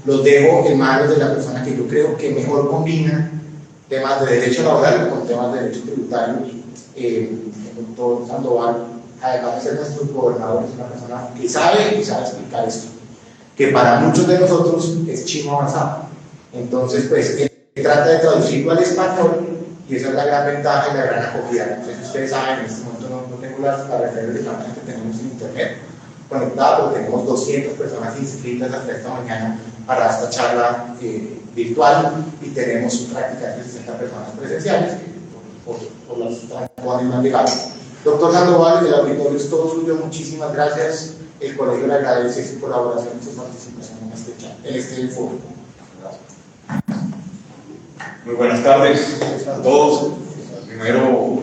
los dejo en manos de la persona que yo creo que mejor combina temas de derecho laboral con temas de derecho tributario. El doctor Sandoval, además de ser nuestro gobernador, es una persona que sabe explicar esto, que para muchos de nosotros es chino avanzado. Entonces, pues, él trata de traducirlo al español y esa es la gran ventaja y la gran acogida. Entonces, ustedes saben, en este momento no tengo las referencias de cámaras que tenemos en internet conectadas, pero tenemos 200 personas inscritas hasta esta mañana para esta charla virtual y tenemos prácticamente 60 personas presenciales por las trancones no legales. Doctor Sandoval, el auditorio es todo suyo, muchísimas gracias. El colegio le agradece su colaboración y su participación en este foro. Muy buenas tardes a todos. Primero,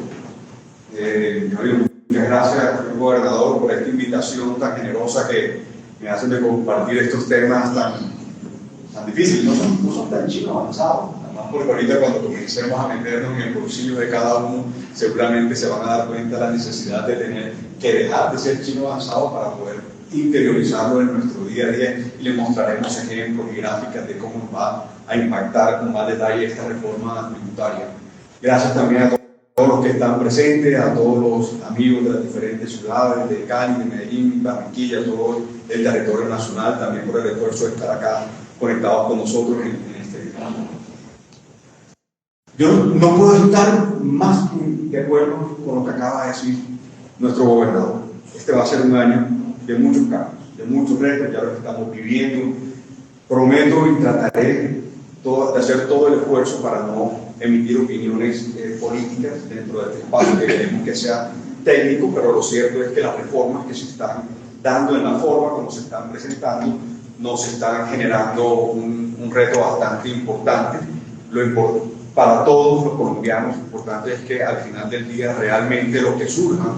muchas gracias, señor gobernador, por esta invitación tan generosa que me hacen de compartir estos temas tan difíciles. No son tan chino avanzados, además porque ahorita cuando comencemos a meternos en el bolsillo de cada uno, seguramente se van a dar cuenta de la necesidad de tener que dejar de ser chino avanzado para poder interiorizarlo en nuestro día a día, y le mostraremos ejemplos y gráficas de cómo nos va a impactar con más detalle esta reforma tributaria. Gracias también a todos los que están presentes, a todos los amigos de las diferentes ciudades, de Cali, de Medellín, Barranquilla, todo el territorio nacional, también por el esfuerzo de estar acá conectados con nosotros en este programa. Yo no puedo estar más de acuerdo con lo que acaba de decir nuestro gobernador. Este va a ser un año de muchos cambios, de muchos retos, ya lo estamos viviendo. Prometo y trataré de hacer todo el esfuerzo para no emitir opiniones políticas dentro de este espacio, que queremos que sea técnico, pero lo cierto es que las reformas que se están dando en la forma como se están presentando nos están generando un reto bastante importante. Para todos los colombianos, lo importante es que al final del día realmente lo que surja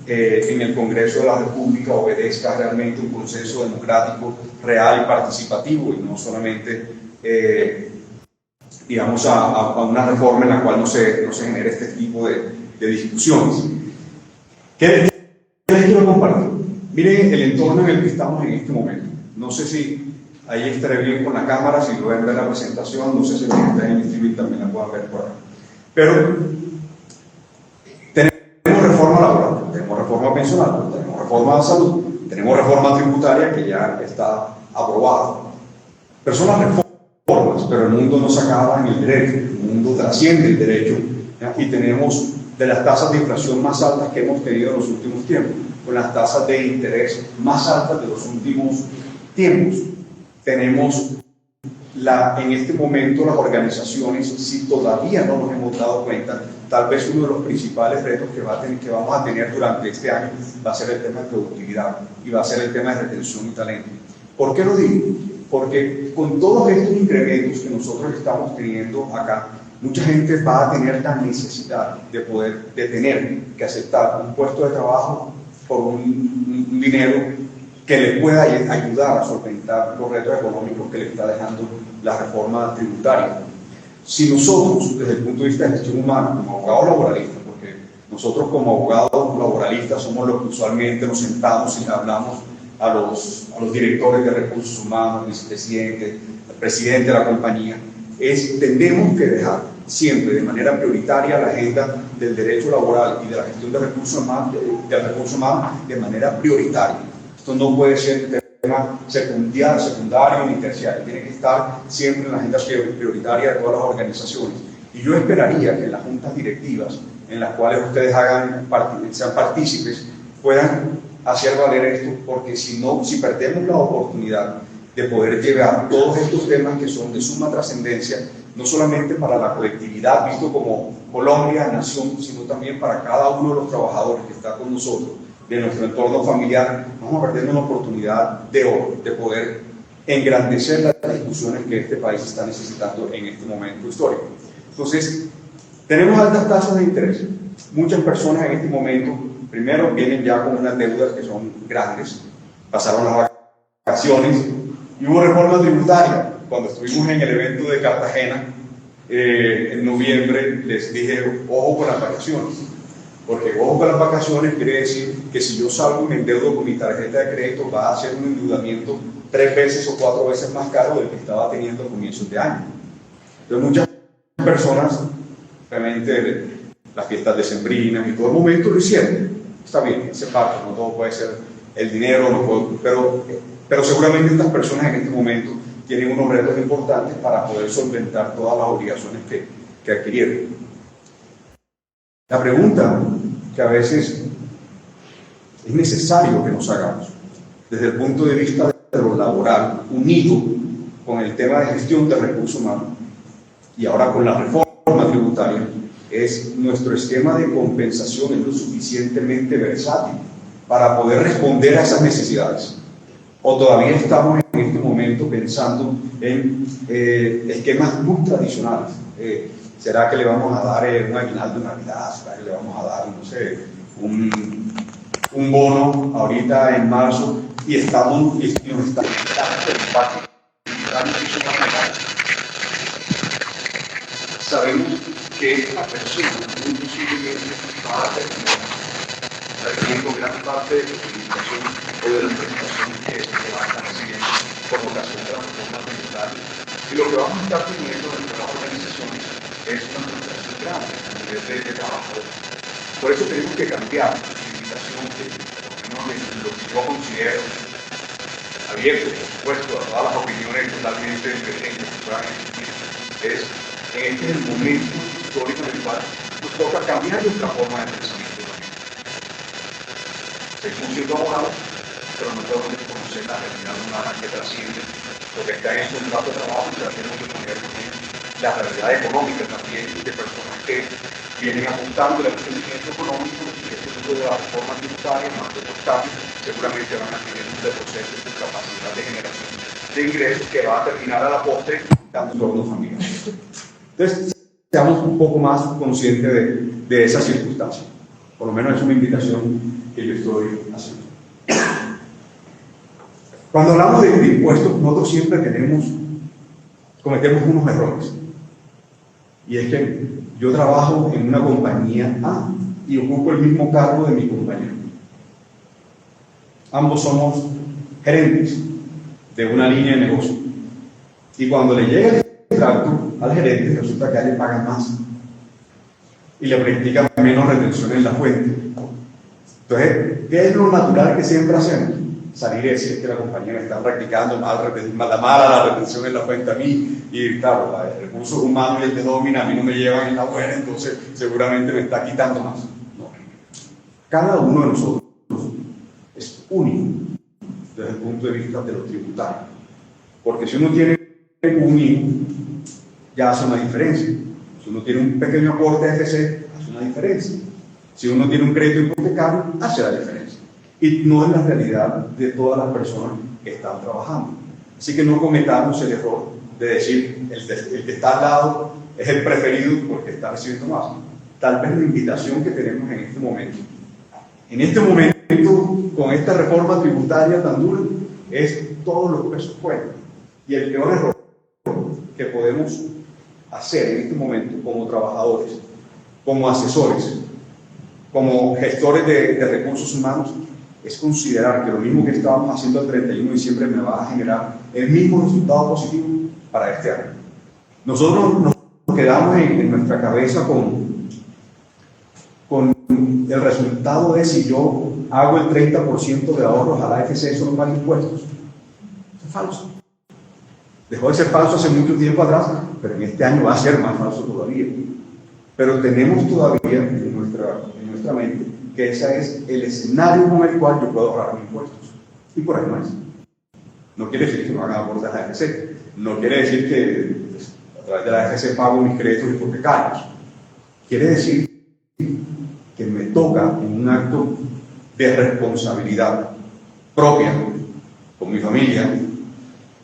en el Congreso de la República obedezca realmente un consenso democrático real y participativo, y no solamente digamos a una reforma en la cual no se genere este tipo de discusiones. ¿Qué les quiero compartir? Miren el entorno en el que estamos en este momento. No sé si ahí estaré bien con la cámara, si lo ven en la presentación, no sé si los que están en streaming también la puedan ver por ahí. Pero tenemos reforma laboral, tenemos reforma pensional, tenemos reforma de salud, tenemos reforma tributaria que ya está aprobada. Pero son las reformas, pero el mundo no se acaba en el derecho, el mundo trasciende el derecho, ¿ya? Y tenemos de las tasas de inflación más altas que hemos tenido en los últimos tiempos, con las tasas de interés más altas de los últimos tiempos. Tenemos en este momento las organizaciones, si todavía no nos hemos dado cuenta, tal vez uno de los principales retos que vamos a tener durante este año va a ser el tema de productividad y va a ser el tema de retención y talento. ¿Por qué lo digo? Porque con todos estos incrementos que nosotros estamos teniendo acá, mucha gente va a tener la necesidad de tener que aceptar un puesto de trabajo por un dinero que le pueda ayudar a solventar los retos económicos que le está dejando la reforma tributaria. Si nosotros, desde el punto de vista de gestión humana, como abogados laboralistas, porque nosotros como abogados laboralistas somos los que usualmente nos sentamos y hablamos a los directores de recursos humanos, vicepresidentes, al presidente de la compañía, tenemos que dejar siempre de manera prioritaria la agenda del derecho laboral y de la gestión de recursos humanos de manera prioritaria. Esto no puede ser un tema secundario ni terciario, tiene que estar siempre en la agenda prioritaria de todas las organizaciones. Y yo esperaría que en las juntas directivas en las cuales ustedes sean partícipes puedan hacer valer esto, porque si perdemos la oportunidad de poder llevar todos estos temas que son de suma trascendencia, no solamente para la colectividad, visto como Colombia, nación, sino también para cada uno de los trabajadores que está con nosotros, de nuestro entorno familiar, vamos a perder una oportunidad de oro, de poder engrandecer las discusiones que este país está necesitando en este momento histórico. Entonces, tenemos altas tasas de interés. Muchas personas en este momento, primero, vienen ya con unas deudas que son grandes, pasaron las vacaciones y hubo reforma tributaria. Cuando estuvimos en el evento de Cartagena, en noviembre, les dije, ojo con las vacaciones, Porque ojo con las vacaciones quiere decir que si yo salgo y me endeudo con mi tarjeta de crédito va a ser un endeudamiento 3 veces o 4 veces más caro del que estaba teniendo a comienzos de año. Entonces muchas personas, realmente las fiestas decembrinas y todo el momento lo hicieron. Está bien, ese parte, no todo puede ser el dinero, no puedo, pero seguramente estas personas en este momento tienen unos retos importantes para poder solventar todas las obligaciones que adquirieron. La pregunta que a veces es necesario que nos hagamos, desde el punto de vista de lo laboral, unido con el tema de gestión de recursos humanos y ahora con la reforma tributaria, es nuestro esquema de compensación es lo suficientemente versátil para poder responder a esas necesidades. O todavía estamos en este momento pensando en esquemas muy tradicionales. ¿Será que le vamos a dar un aguinaldo de Navidad? ¿Será que le vamos a dar, no sé, un bono ahorita en marzo? Y nos estamos sabemos que esta persona posiblemente va a terminar recibiendo gran parte de la comunicación o de la prestación que va a estar recibiendo por ocasión de la reforma tributaria. Y lo que vamos a estar teniendo dentro de las organizaciones es una frustración grande a nivel de trabajo. Por eso tenemos que cambiar la invitación que, por lo menos en lo que yo considero abierto, por supuesto, a todas las opiniones totalmente diferentes que puedan existir, es en este momento histórico en el cual nos toca cambiar nuestra forma de pensamiento también. Seguimos siendo abogados, pero no podemos desconocer la realidad humana que trasciende lo que está en el contrato de trabajo y tenemos que poner también la realidad económica también de personas que vienen apuntando el crecimiento económico y este tipo de la reforma tributaria, más de los cambios, seguramente van a tener un retroceso en su capacidad de generación de ingresos que va a terminar a la postre dando entorno familiar. Entonces, seamos un poco más conscientes de esa circunstancia. Por lo menos es una invitación que yo estoy haciendo. Cuando hablamos de impuestos, nosotros siempre cometemos unos errores. Y es que yo trabajo en una compañía A y ocupo el mismo cargo de mi compañero. Ambos somos gerentes de una línea de negocio. Y cuando le llega el extracto al gerente, resulta que a él le pagan más y le practican menos retención en la fuente. Entonces, ¿qué es lo natural que siempre hacemos? Salir y decir que la compañía me está practicando la retención en la fuente a mí, y claro, el recursos humanos y el de nómina a mí no me llevan en la buena, entonces seguramente me está quitando más. No. Cada uno de nosotros es único desde el punto de vista de lo tributario, porque si uno tiene un hijo, ya hace una diferencia. Si uno tiene un pequeño aporte a FC, hace una diferencia. Si uno tiene un crédito hipotecario, hace la diferencia. Y no es la realidad de todas las personas que están trabajando. Así que no cometamos el error de decir el que está al lado es el preferido porque está recibiendo más. Tal vez la invitación que tenemos en este momento, con esta reforma tributaria tan dura, es todos los pesos cuentan. Y el peor error que podemos hacer en este momento como trabajadores, como asesores, como gestores de recursos humanos, es considerar que lo mismo que estábamos haciendo el 31 de diciembre me va a generar el mismo resultado positivo para este año. Nosotros nos quedamos en nuestra cabeza con el resultado de si yo hago el 30% de ahorros a la AFC, eso no paga impuestos. Eso es falso. Dejó de ser falso hace mucho tiempo atrás, pero en este año va a ser más falso todavía. Pero tenemos todavía en nuestra mente que ese es el escenario con el cual yo puedo ahorrar mis impuestos. Y por ahí no es. No quiere decir que no haga aportes a la AFC. No quiere decir que a través de la AFC pago mis créditos hipotecarios. Quiere decir que me toca en un acto de responsabilidad propia con mi familia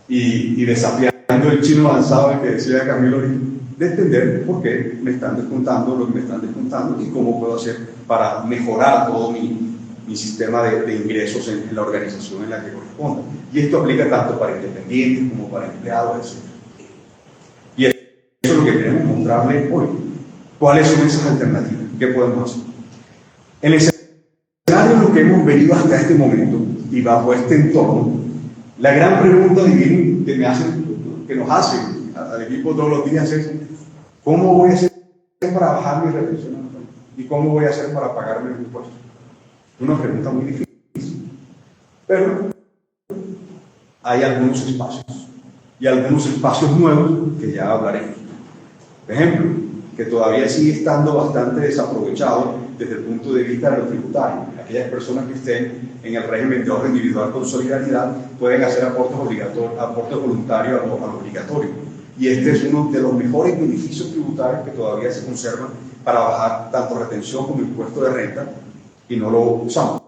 y desafiando el chino avanzado que decía Camilo, de entender por qué me están descontando lo que me están descontando y cómo puedo hacer para mejorar todo mi sistema de ingresos en la organización en la que corresponda. Y esto aplica tanto para independientes como para empleados, etc. Y eso es lo que queremos mostrarles hoy. ¿Cuáles son esas alternativas? ¿Qué podemos hacer? En el escenario en lo que hemos venido hasta este momento y bajo este entorno, la gran pregunta que nos hacen al equipo todos los días es: ¿cómo voy a hacer para bajar mi retención? ¿Y cómo voy a hacer para pagarme los impuestos? Es una pregunta muy difícil, pero hay algunos espacios y algunos espacios nuevos que ya hablaremos. Por ejemplo, que todavía sigue estando bastante desaprovechado desde el punto de vista de lo tributario. Aquellas personas que estén en el régimen de ahorro individual con solidaridad pueden hacer aportes voluntarios a lo obligatorio. Y este es uno de los mejores beneficios tributarios que todavía se conservan para bajar tanto retención como impuesto de renta, y no lo usamos.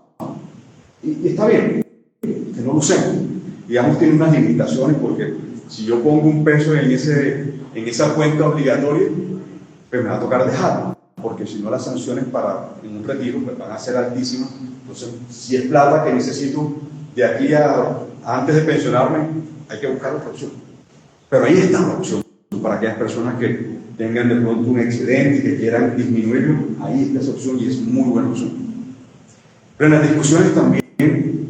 Y está bien que no lo usemos. Digamos, tiene unas limitaciones, porque si yo pongo un peso en esa cuenta obligatoria, pues me va a tocar dejarlo, porque si no las sanciones en un retiro pues van a ser altísimas. Entonces, si es plata que necesito de aquí a antes de pensionarme, hay que buscar otra opción. Pero ahí está la opción para aquellas personas que tengan de pronto un excedente y que quieran disminuirlo. Ahí está esa opción y es muy buena opción. Pero en las discusiones también,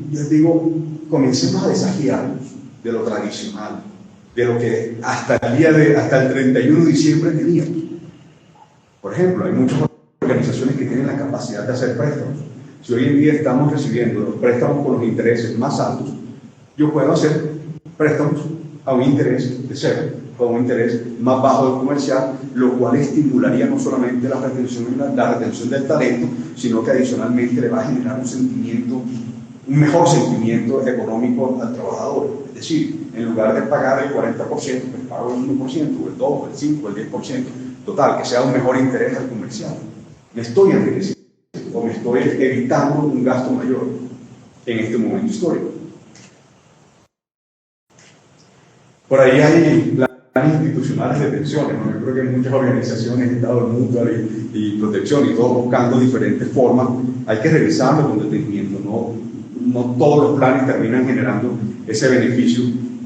yo les digo, comencemos a desafiarnos de lo tradicional, de lo que hasta el 31 de diciembre teníamos. Por ejemplo, hay muchas organizaciones que tienen la capacidad de hacer préstamos. Si hoy en día estamos recibiendo los préstamos con los intereses más altos, yo puedo hacer préstamos a un interés de cero, o a un interés más bajo del comercial, lo cual estimularía no solamente la retención del talento, sino que adicionalmente le va a generar un mejor sentimiento económico al trabajador. Es decir, en lugar de pagar el 40%, pues pago el 1%, o el 2%, el 5%, el 10%, total, que sea un mejor interés al comercial. Me estoy enriqueciendo o me estoy evitando un gasto mayor en este momento histórico. Por ahí hay planes institucionales de pensiones, ¿no? Yo creo que muchas organizaciones, Estado Mutual y Protección, y todos buscando diferentes formas. Hay que revisarlo con detenimiento. No todos los planes terminan generando ese beneficio,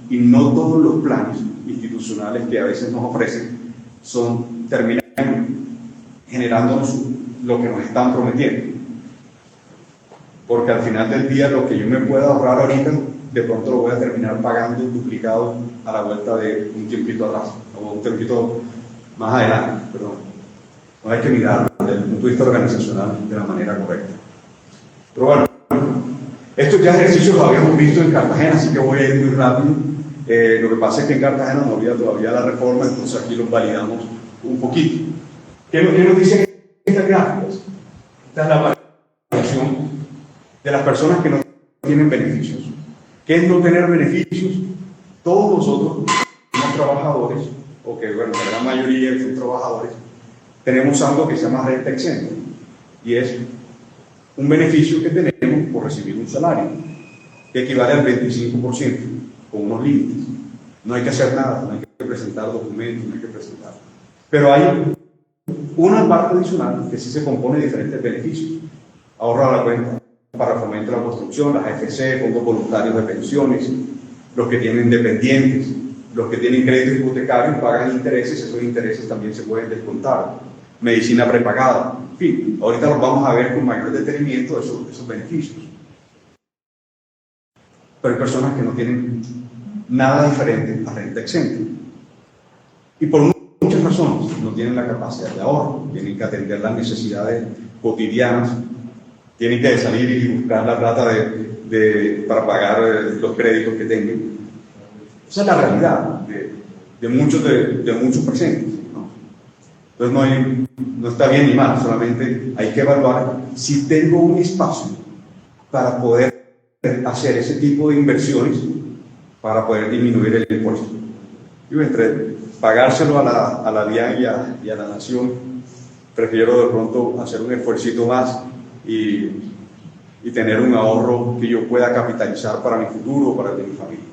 y no todos los planes institucionales que a veces nos ofrecen terminan generándonos lo que nos están prometiendo. Porque al final del día, lo que yo me pueda ahorrar ahorita, de pronto lo voy a terminar pagando duplicado a la vuelta de un tiempito atrás, o un tiempito más adelante, perdón. No hay que mirarlo desde el punto de vista organizacional de la manera correcta. Pero bueno, estos ya ejercicios los habíamos visto en Cartagena, así que voy a ir muy rápido. Lo que pasa es que en Cartagena no había todavía la reforma, entonces aquí los validamos un poquito. ¿Qué nos dicen estas gráficas? Esta es la variación de las personas que no tienen beneficios. ¿Qué es no tener beneficios? Todos nosotros, como trabajadores, o que bueno, la gran mayoría son trabajadores, tenemos algo que se llama renta exenta, y es un beneficio que tenemos por recibir un salario, que equivale al 25%, con unos límites. No hay que hacer nada, no hay que presentar documentos, no hay que presentar. Pero hay una parte adicional que sí se compone de diferentes beneficios. Ahorro a la cuenta para fomento de la construcción, las AFC, fondos voluntarios de pensiones, los que tienen dependientes, los que tienen créditos hipotecarios pagan intereses, esos intereses también se pueden descontar. Medicina prepagada, en fin, ahorita los vamos a ver con mayor detenimiento esos beneficios. Pero hay personas que no tienen nada diferente a renta exenta. Y por muchas razones no tienen la capacidad de ahorro, tienen que atender las necesidades cotidianas, tienen que salir y buscar la plata para pagar los créditos que tengan. Esa es la realidad de muchos presentes, ¿no? Entonces no está bien ni mal, solamente hay que evaluar si tengo un espacio para poder hacer ese tipo de inversiones para poder disminuir el impuesto. Yo entre pagárselo a la DIAN y a la Nación, prefiero de pronto hacer un esfuercito más y tener un ahorro que yo pueda capitalizar para mi futuro o para el de mi familia.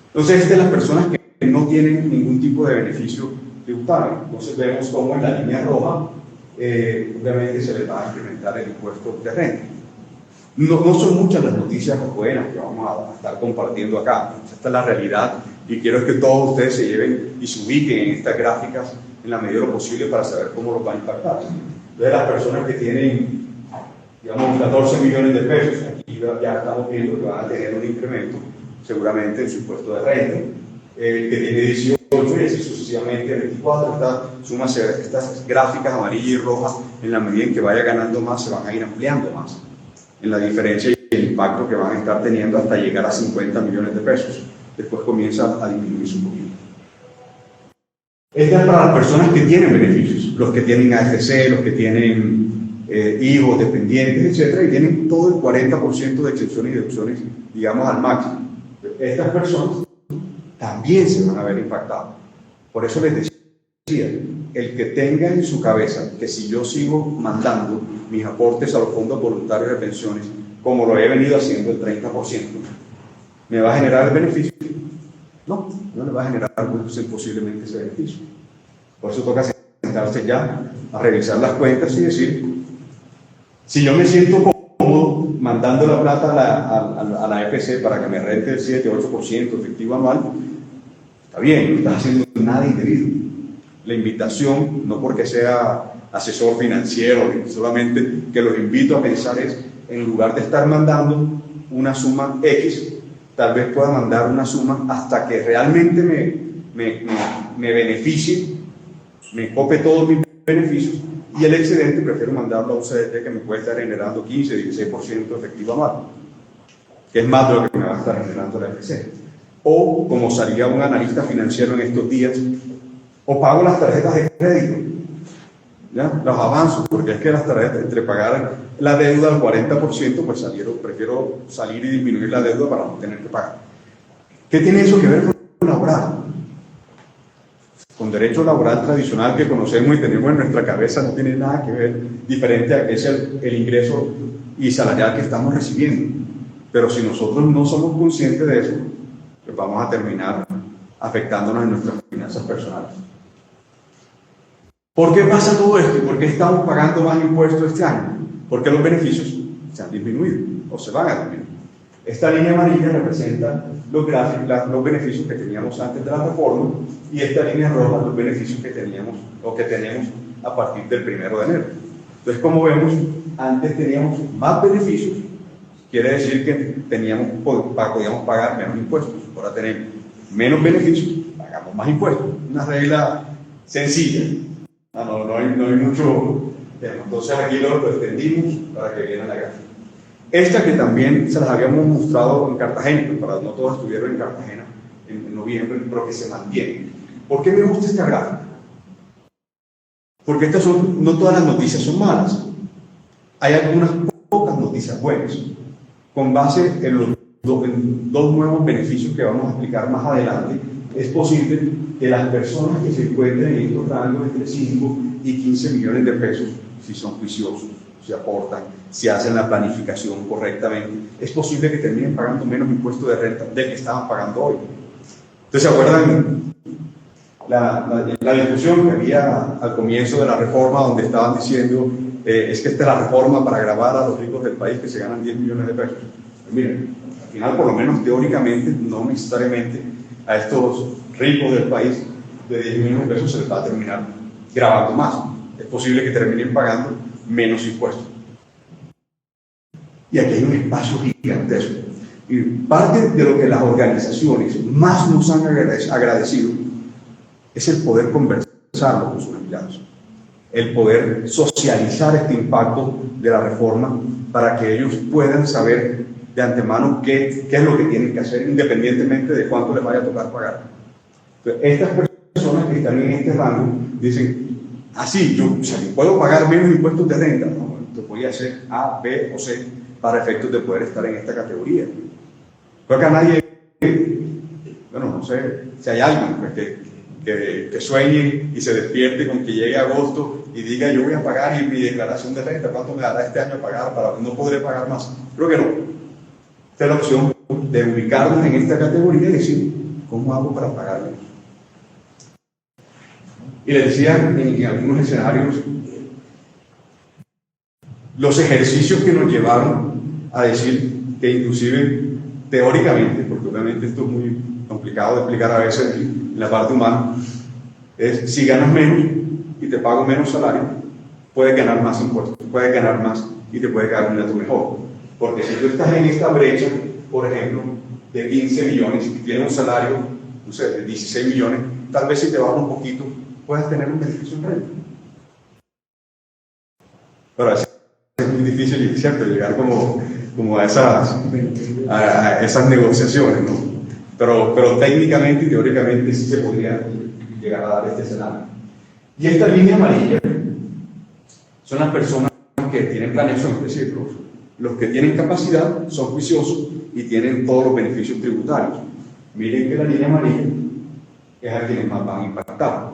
Entonces, es de las personas que no tienen ningún tipo de beneficio tributario. Entonces, vemos cómo en la línea roja, obviamente se les va a incrementar el impuesto de renta. No son muchas las noticias buenas que vamos a estar compartiendo acá. Esta es la realidad, y quiero que todos ustedes se lleven y se ubiquen en estas gráficas en la medida de lo posible para saber cómo los va a impactar. Entonces, las personas que tienen digamos, 14 millones de pesos. Aquí ya estamos viendo que van a tener un incremento, seguramente, en su impuesto de renta. Que tiene 18 y así sucesivamente 24. Estas gráficas amarillas y rojas, en la medida en que vaya ganando más, se van a ir ampliando más en la diferencia y el impacto que van a estar teniendo hasta llegar a 50 millones de pesos. Después comienza a disminuirse un poquito. Esta es para las personas que tienen beneficios, los que tienen AFC, los que tienen hijos, dependientes, etc. Y tienen todo el 40% de exenciones y deducciones, digamos, al máximo. Estas personas también se van a ver impactadas. Por eso les decía, el que tenga en su cabeza que si yo sigo mandando mis aportes a los fondos voluntarios de pensiones, como lo he venido haciendo el 30%, ¿me va a generar el beneficio? No, no le va a generar posiblemente ese beneficio. Por eso toca sentarse ya a revisar las cuentas y decir, si yo me siento cómodo mandando la plata a la EPC para que me rente el 7-8% efectivo anual, está bien, no estás haciendo nada indebido. La invitación, no porque sea asesor financiero, solamente que los invito a pensar es, en lugar de estar mandando una suma X, tal vez pueda mandar una suma hasta que realmente me beneficie, me cope todos mis beneficios, y el excedente prefiero mandarlo a un CDT que me puede estar generando 15-16% efectivo anual, que es más de lo que me va a estar generando la EPC. O, como salía un analista financiero en estos días, o pago las tarjetas de crédito, ¿ya? Los avanzo, porque es que las tarjetas, entre pagar la deuda al 40%, pues prefiero salir y disminuir la deuda para no tener que pagar. ¿Qué tiene eso que ver con laboral? Con derecho laboral tradicional que conocemos y tenemos en nuestra cabeza no tiene nada que ver diferente a que es el ingreso y salarial que estamos recibiendo. Pero si nosotros no somos conscientes de eso, pues vamos a terminar afectándonos en nuestras finanzas personales. ¿Por qué pasa todo esto? ¿Por qué estamos pagando más impuestos este año? Porque los beneficios se han disminuido o se van a disminuir. Esta línea amarilla representa los beneficios que teníamos antes de la reforma y esta línea roja los beneficios que teníamos o que tenemos a partir del 1 de enero. Entonces, como vemos, antes teníamos más beneficios, quiere decir que podíamos pagar menos impuestos. Ahora tenemos menos beneficios, pagamos más impuestos. Una regla sencilla. No hay mucho tema. Entonces aquí lo extendimos para que viera la gráfica. Esta que también se las habíamos mostrado en Cartagena, para no todos estuvieron en Cartagena en noviembre, pero que se mantiene. ¿Por qué me gusta esta gráfica? Porque no todas las noticias son malas. Hay algunas pocas noticias buenas, con base en dos nuevos beneficios que vamos a explicar más adelante. Es posible que las personas que se encuentren en estos rangos entre 5 y 15 millones de pesos, si son juiciosos, si aportan, si hacen la planificación correctamente, es posible que terminen pagando menos impuestos de renta del que estaban pagando hoy. Entonces, ¿se acuerdan la discusión que había al comienzo de la reforma, donde estaban diciendo es que esta es la reforma para gravar a los ricos del país que se ganan 10 millones de pesos? Pues miren, al final, por lo menos teóricamente, no necesariamente a estos ricos del país de 10 millones de pesos se les va a terminar grabando más. Es posible que terminen pagando menos impuestos. Y aquí hay un espacio gigantesco. Y parte de lo que las organizaciones más nos han agradecido es el poder conversarlo con sus empleados, el poder socializar este impacto de la reforma para que ellos puedan saber de antemano qué es lo que tienen que hacer, independientemente de cuánto les vaya a tocar pagar. Entonces, estas personas que están en este rango dicen, así, yo puedo pagar menos impuestos de renta, no, entonces voy a hacer A, B o C para efectos de poder estar en esta categoría. Creo que a nadie, bueno, no sé si hay alguien pues, que sueñe y se despierte con que llegue agosto y diga yo voy a pagar y mi declaración de renta, ¿cuánto me dará este año a pagar? No podré pagar más. Creo que no. Esta es la opción de ubicarnos en esta categoría y decir, ¿cómo hago para pagar menos? Y les decía en algunos escenarios los ejercicios que nos llevaron a decir que inclusive teóricamente, porque obviamente esto es muy complicado de explicar a veces en la parte humana, es si ganas menos y te pago menos salario, puedes ganar más impuestos, puedes ganar más y te puede quedar un neto mejor. Porque si tú estás en esta brecha, por ejemplo, de 15 millones y tienes un salario, no sé, de 16 millones, tal vez si te bajas un poquito, puedas tener un beneficio en renta. Pero es muy difícil, ¿cierto?, llegar como a esas negociaciones, ¿no? Pero técnicamente y teóricamente sí se podría llegar a dar este escenario. Y esta línea amarilla son las personas que tienen planeación, es decir, los que tienen capacidad son juiciosos y tienen todos los beneficios tributarios. Miren que la línea amarilla es a quienes más van a impactar.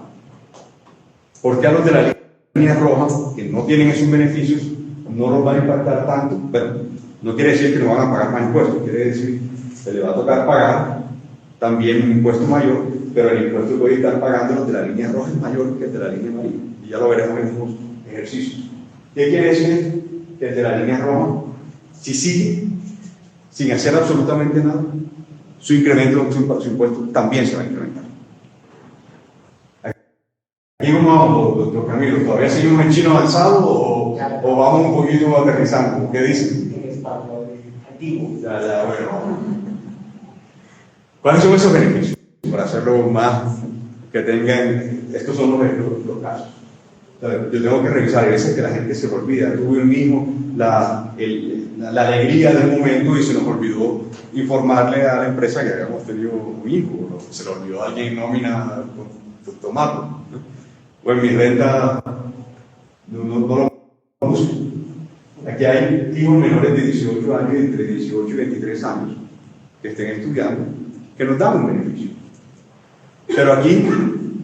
Porque a los de la línea roja, que no tienen esos beneficios, no los van a impactar tanto. Bueno, no quiere decir que no van a pagar más impuestos, quiere decir que se les va a tocar pagar también un impuesto mayor, pero el impuesto que voy a estar pagando los de la línea roja es mayor que el de la línea amarilla. Y ya lo veremos en unos ejercicios. ¿Qué quiere decir? Que el de la línea roja, si sigue sin hacer absolutamente nada, su incremento, su impuesto también se va a incrementar. Aquí vamos, doctor Camilo, ¿todavía seguimos en chino avanzado o vamos un poquito aterrizando? ¿Qué dicen? Ya, bueno. ¿Cuáles son esos beneficios? Para hacerlo más, que tengan, estos son los casos. Yo tengo que revisar, a veces que la gente se olvida. Tuve un hijo, la alegría del momento y se nos olvidó informarle a la empresa que habíamos tenido un hijo, se le olvidó a alguien en nómina con tomate, ¿no? O en mi renta no lo uso. Aquí hay hijos menores de 18 años, entre 18 y 23 años, que estén estudiando, que nos dan un beneficio. Pero aquí,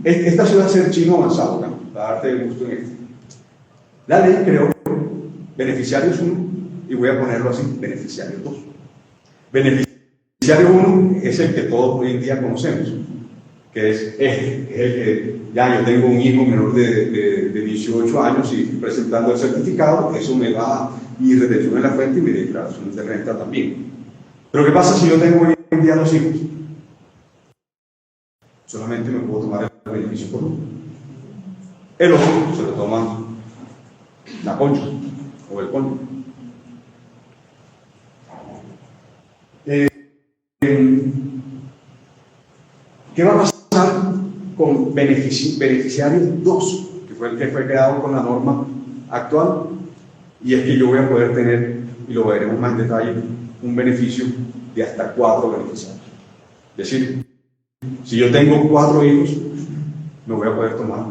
esta ciudad va a ser chino avanzado, ¿no? Para darte el gusto en esto. La ley creó beneficiarios 1, y voy a ponerlo así, beneficiarios 2. Beneficiario 1 es el que todos hoy en día conocemos, que es el que ya yo tengo un hijo menor de 18 años y presentando el certificado, eso me da mi retención en la fuente y mi declaración de renta también. Pero ¿qué pasa si yo tengo hoy en día 2 hijos? Solamente me puedo tomar el beneficio por uno. El otro se lo toma la concha o el cónyuge. ¿Qué va a pasar con beneficiarios 2, que fue el que fue creado con la norma actual? Y es que yo voy a poder tener, y lo veremos más en detalle, un beneficio de hasta 4 beneficiarios. Es decir, si yo tengo 4 hijos, me voy a poder tomar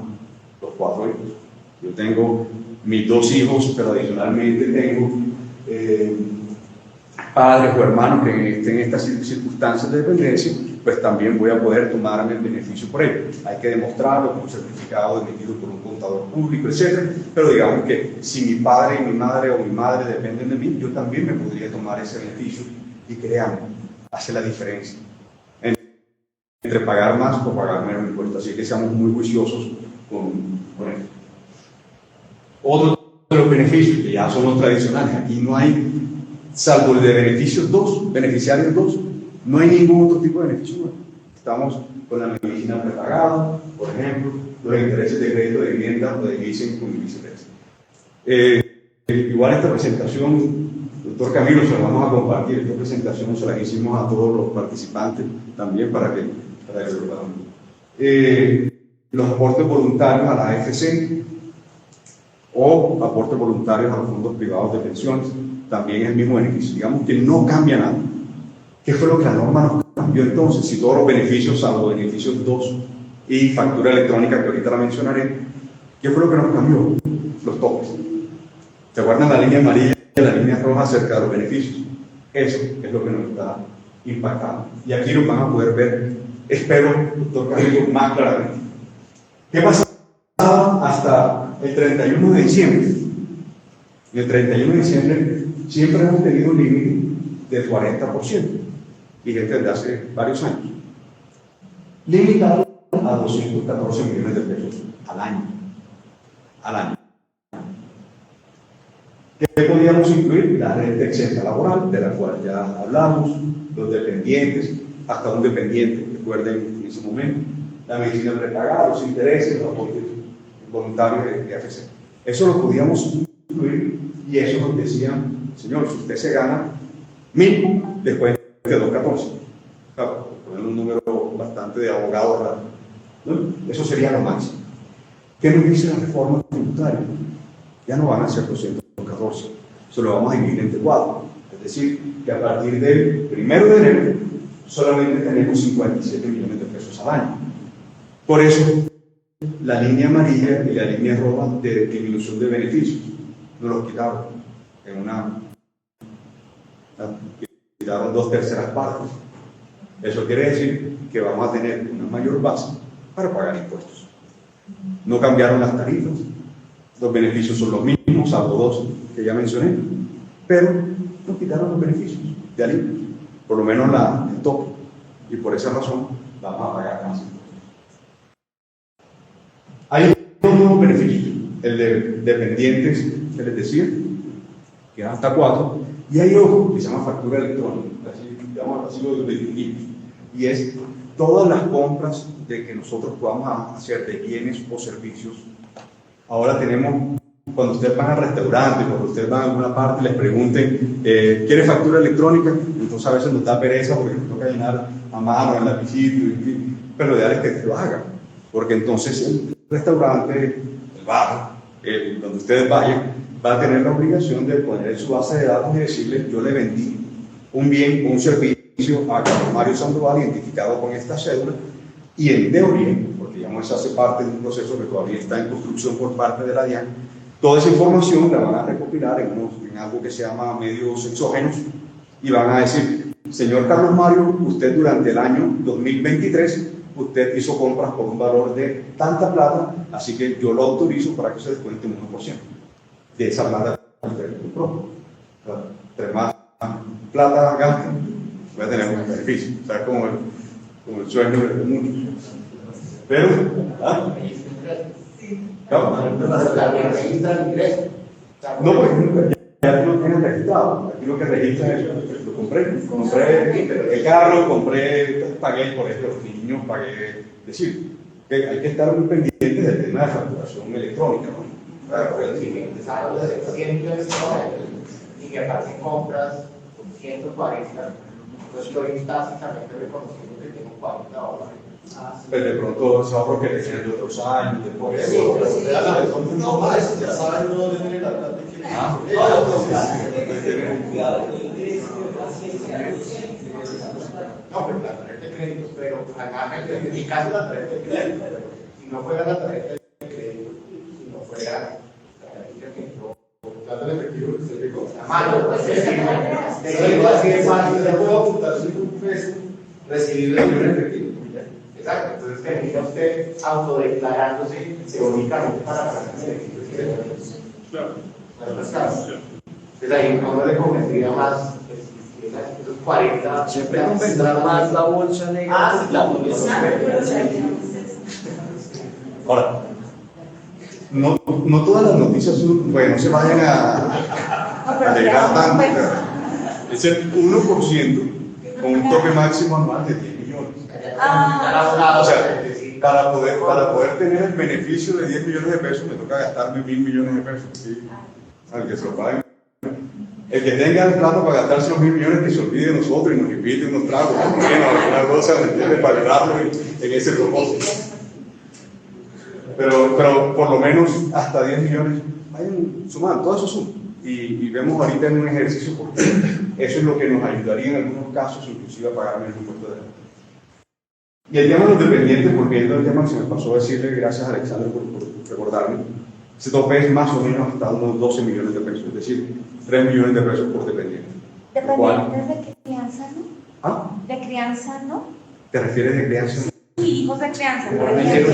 los 4 hijos. Yo tengo mis 2 hijos, pero adicionalmente tengo padres o hermanos que estén en estas circunstancias de dependencia, pues también voy a poder tomarme el beneficio por ello. Hay que demostrarlo con un certificado emitido por un contador público, etc. Pero digamos que si mi padre y mi madre o mi madre dependen de mí, yo también me podría tomar ese beneficio y créanme, hace la diferencia entre pagar más o pagar menos impuestos. Así que seamos muy juiciosos con esto. Otro de los beneficios, que ya son los tradicionales, aquí no hay, salvo el de beneficios 2, beneficiarios 2, no hay ningún otro tipo de beneficio nuevo. Estamos con la medicina prepagada, por ejemplo, los intereses de crédito de vivienda o de leasing con viceversa. Igual esta presentación, doctor Camilo, se la vamos a compartir. Esta presentación se la hicimos a todos los participantes también para que lo vean. Los aportes voluntarios a la AFC o aportes voluntarios a los fondos privados de pensiones también es el mismo beneficio. Digamos que no cambia nada. ¿Qué fue lo que la norma nos cambió entonces? Si todos los beneficios, salvo beneficios 2 y factura electrónica, que ahorita la mencionaré, ¿qué fue lo que nos cambió? Los topes. ¿Se acuerdan la línea amarilla y la línea roja acerca de los beneficios? Eso es lo que nos está impactando. Y aquí lo van a poder ver, espero, doctor Camilo, más claramente. ¿Qué pasaba hasta el 31 de diciembre? Y el 31 de diciembre siempre hemos tenido un límite del 40%, vigente desde hace varios años, limitado a 214 millones de pesos al año. ¿Qué podíamos incluir? La renta exenta laboral, de la cual ya hablamos, los dependientes, hasta un dependiente, recuerden en ese momento, la medicina prepagada, los intereses, los aportes voluntarios de AFC. Eso lo podíamos incluir y eso nos decían, señor, si usted se gana 1000, después de 214. Claro, poner un número bastante de abogado raro, ¿no? Eso sería lo máximo. ¿Qué nos dice la reforma tributaria? Ya no van a ser 214, se lo vamos a dividir entre 4. Es decir, que a partir del 1 de enero solamente tenemos 57 millones de pesos al año. Por eso, la línea amarilla y la línea roja de disminución de beneficios nos los quitaron en quitaron 2/3 partes. Eso quiere decir que vamos a tener una mayor base para pagar impuestos. No cambiaron las tarifas, los beneficios son los mismos, salvo 2 que ya mencioné, pero nos quitaron los beneficios de alivio, por lo menos el tope, y por esa razón vamos a pagar más impuestos. Hay dos nuevos beneficios, el de dependientes, que les decía, que dan hasta 4, y hay otro que se llama factura electrónica, así lo distinguimos, y es todas las compras de que nosotros podamos hacer de bienes o servicios. Ahora tenemos, cuando ustedes van al restaurante, cuando ustedes van a alguna parte, les pregunten, ¿quiere factura electrónica? Entonces a veces nos da pereza porque nos toca llenar a mano, en lapicito, pero lo ideal es que lo hagan, porque entonces el restaurante, el bar, donde ustedes vayan, va a tener la obligación de poner en su base de datos y decirle, yo le vendí un bien o un servicio a Carlos Mario Sandoval identificado con esta cédula, y en teoría, porque digamos eso hace parte de un proceso que todavía está en construcción por parte de la DIAN, toda esa información la van a recopilar en algo que se llama medios exógenos y van a decir, señor Carlos Mario, usted durante el año 2023 usted hizo compras por un valor de tanta plata, así que yo lo autorizo para que se descuente un 1% de esa plata que usted compró. Entre más plata gasta, voy a tener un beneficio, o sea, como el sueño de muchos. Pero, no, porque ya no tienen registrado. Aquí lo que registra es lo compré el carro, pagué por los niños, pagué. Es decir, que hay que estar muy pendientes del tema de facturación electrónica, ¿no? Y que aparte compras con 140, pues estoy tácitamente reconociendo que tengo $40. Pero de pronto ese ahorro que le tienen de otros años, después. No, más, ya saben uno debe tener la plata que no, pero la tarjeta de crédito, pero en mi caso la tarjeta de crédito, si no fuera la tarjeta de crédito, si no fuera la tarjeta que entró, plata de efectivo que usted pegó, la mano, así de fácil, le puedo apuntar $5 pesos recibido en efectivo. Exacto, entonces termina usted autodeclarándose teóricamente para pagar el beneficio. Claro. Entonces ahí no le convendría más esos 40. Siempre convendrá más la bolsa negra. Ahora, no todas las noticias, bueno, no se vayan a alegrar tanto, es el 1% con un tope máximo anual de 10 millones. O sea, para poder tener el beneficio de 10 millones de pesos, me toca gastarme 1.000 millones de pesos. ¿Sí? Al que se lo paguen. El que tenga el plano para gastarse los 1.000 millones, que se olvide de nosotros y nos invite unos tragos, alguna cosa, ¿me entiendes? Para ayudarlo en ese propósito. Pero por lo menos hasta 10 millones vayan sumando, todo eso suma. Y vemos ahorita en un ejercicio porque eso es lo que nos ayudaría en algunos casos, inclusive a pagar menos impuestos de renta. Y el tema de los dependientes, volviendo al tema que se me pasó a decirle, gracias a Alexander por recordarme, ese tope es más o menos hasta unos 12 millones de pesos, es decir, 3 millones de pesos por dependiente. ¿Dependientes de crianza, no? ¿Ah? ¿De crianza, no? ¿Te refieres de crianza? Sí, hijos de crianza. El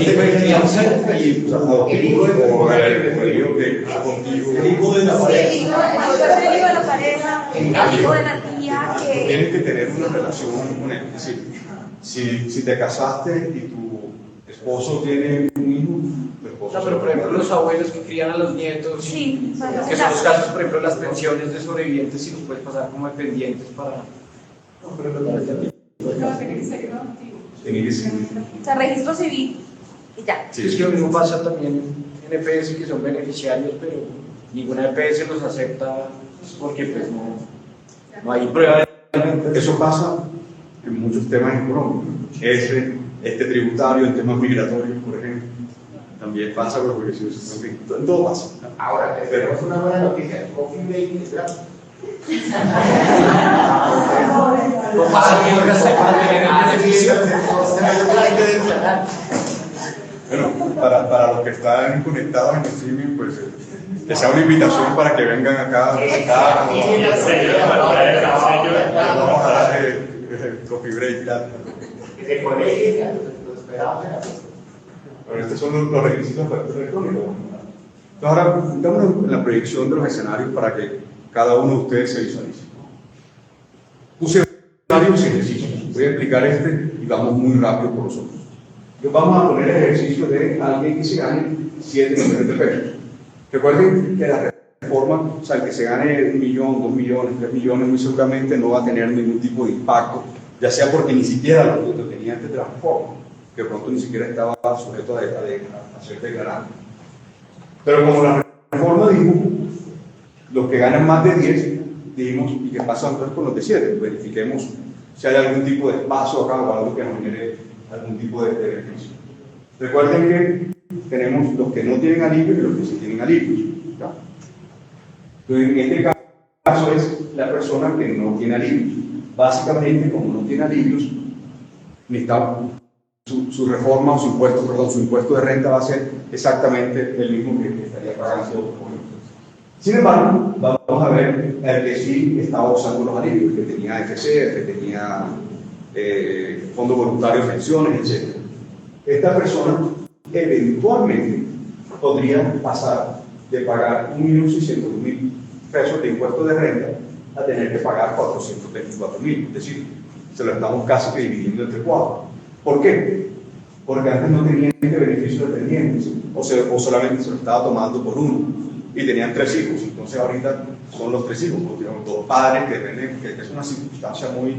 hijo de crianza y el hijo de la pareja. Sí, el hijo de la pareja, el hijo de la tía que... Tienes que tener una relación con él. Es decir, si te casaste y tu esposo tiene un hijo, tu esposo... No, pero por ejemplo los abuelos que crían a los nietos, Sí, bueno, que son los casos, por ejemplo, las pensiones de sobrevivientes, si los puedes pasar como dependientes para... Tiene que ser. o sea, registro civil, y y ya. Sí, Es que lo mismo pasa también en EPS que son beneficiarios, pero ninguna EPS los acepta porque pues no hay prueba de... Eso pasa en muchos temas económicos. Este tributario, en temas migratorios, por ejemplo, también pasa, porque en todo pasa. Ahora, tenemos una buena noticia. Coffee Break es gratis. No pasa que lo que hace para tener el beneficio. Bueno, para los que están conectados en el streaming, pues que sea una invitación para que vengan acá. Vamos a dar el coffee break. De colegio, lo esperamos en la fiesta. Bueno, estos son los requisitos para el electrónico. Entonces, ahora, damos la proyección de los escenarios para que cada uno de ustedes se visualice. Puse varios ejercicios. Voy a explicar y vamos muy rápido por los otros. Vamos a poner el ejercicio de alguien que se gane 7 millones de pesos. Recuerden que la reforma, o sea, el que se gane 1 millón, 2 millones, 3 millones, muy seguramente no va a tener ningún tipo de impacto, ya sea porque ni siquiera lo tenía antes de la reforma, que pronto ni siquiera estaba sujeto a ser declarado. Pero como la reforma dijo, los que ganan más de 10, dijimos, ¿y qué pasa entonces con los de 7? Verifiquemos si hay algún tipo de espacio acá o algo que nos genere algún tipo de beneficio. Recuerden que tenemos los que no tienen alivio y los que sí tienen alivio. Entonces, en este caso es la persona que no tiene alivio. Básicamente, como no tiene alivios, necesita su reforma o su impuesto de renta va a ser exactamente el mismo que estaría pagando. Sin embargo, vamos a ver el que sí estaba usando los alivios, el que tenía FC, el que tenía fondos voluntarios, pensiones, etc. Esta persona eventualmente podría pasar de pagar 1.600.000 pesos de impuesto de renta a tener que pagar 424.000, es decir, se lo estamos casi que dividiendo entre 4. ¿Por qué? Porque antes no tenían este beneficio dependientes, o solamente se lo estaba tomando por uno, y tenían 3 hijos, entonces ahorita son los 3 hijos, porque tienen 2 padres que dependen, que es una circunstancia muy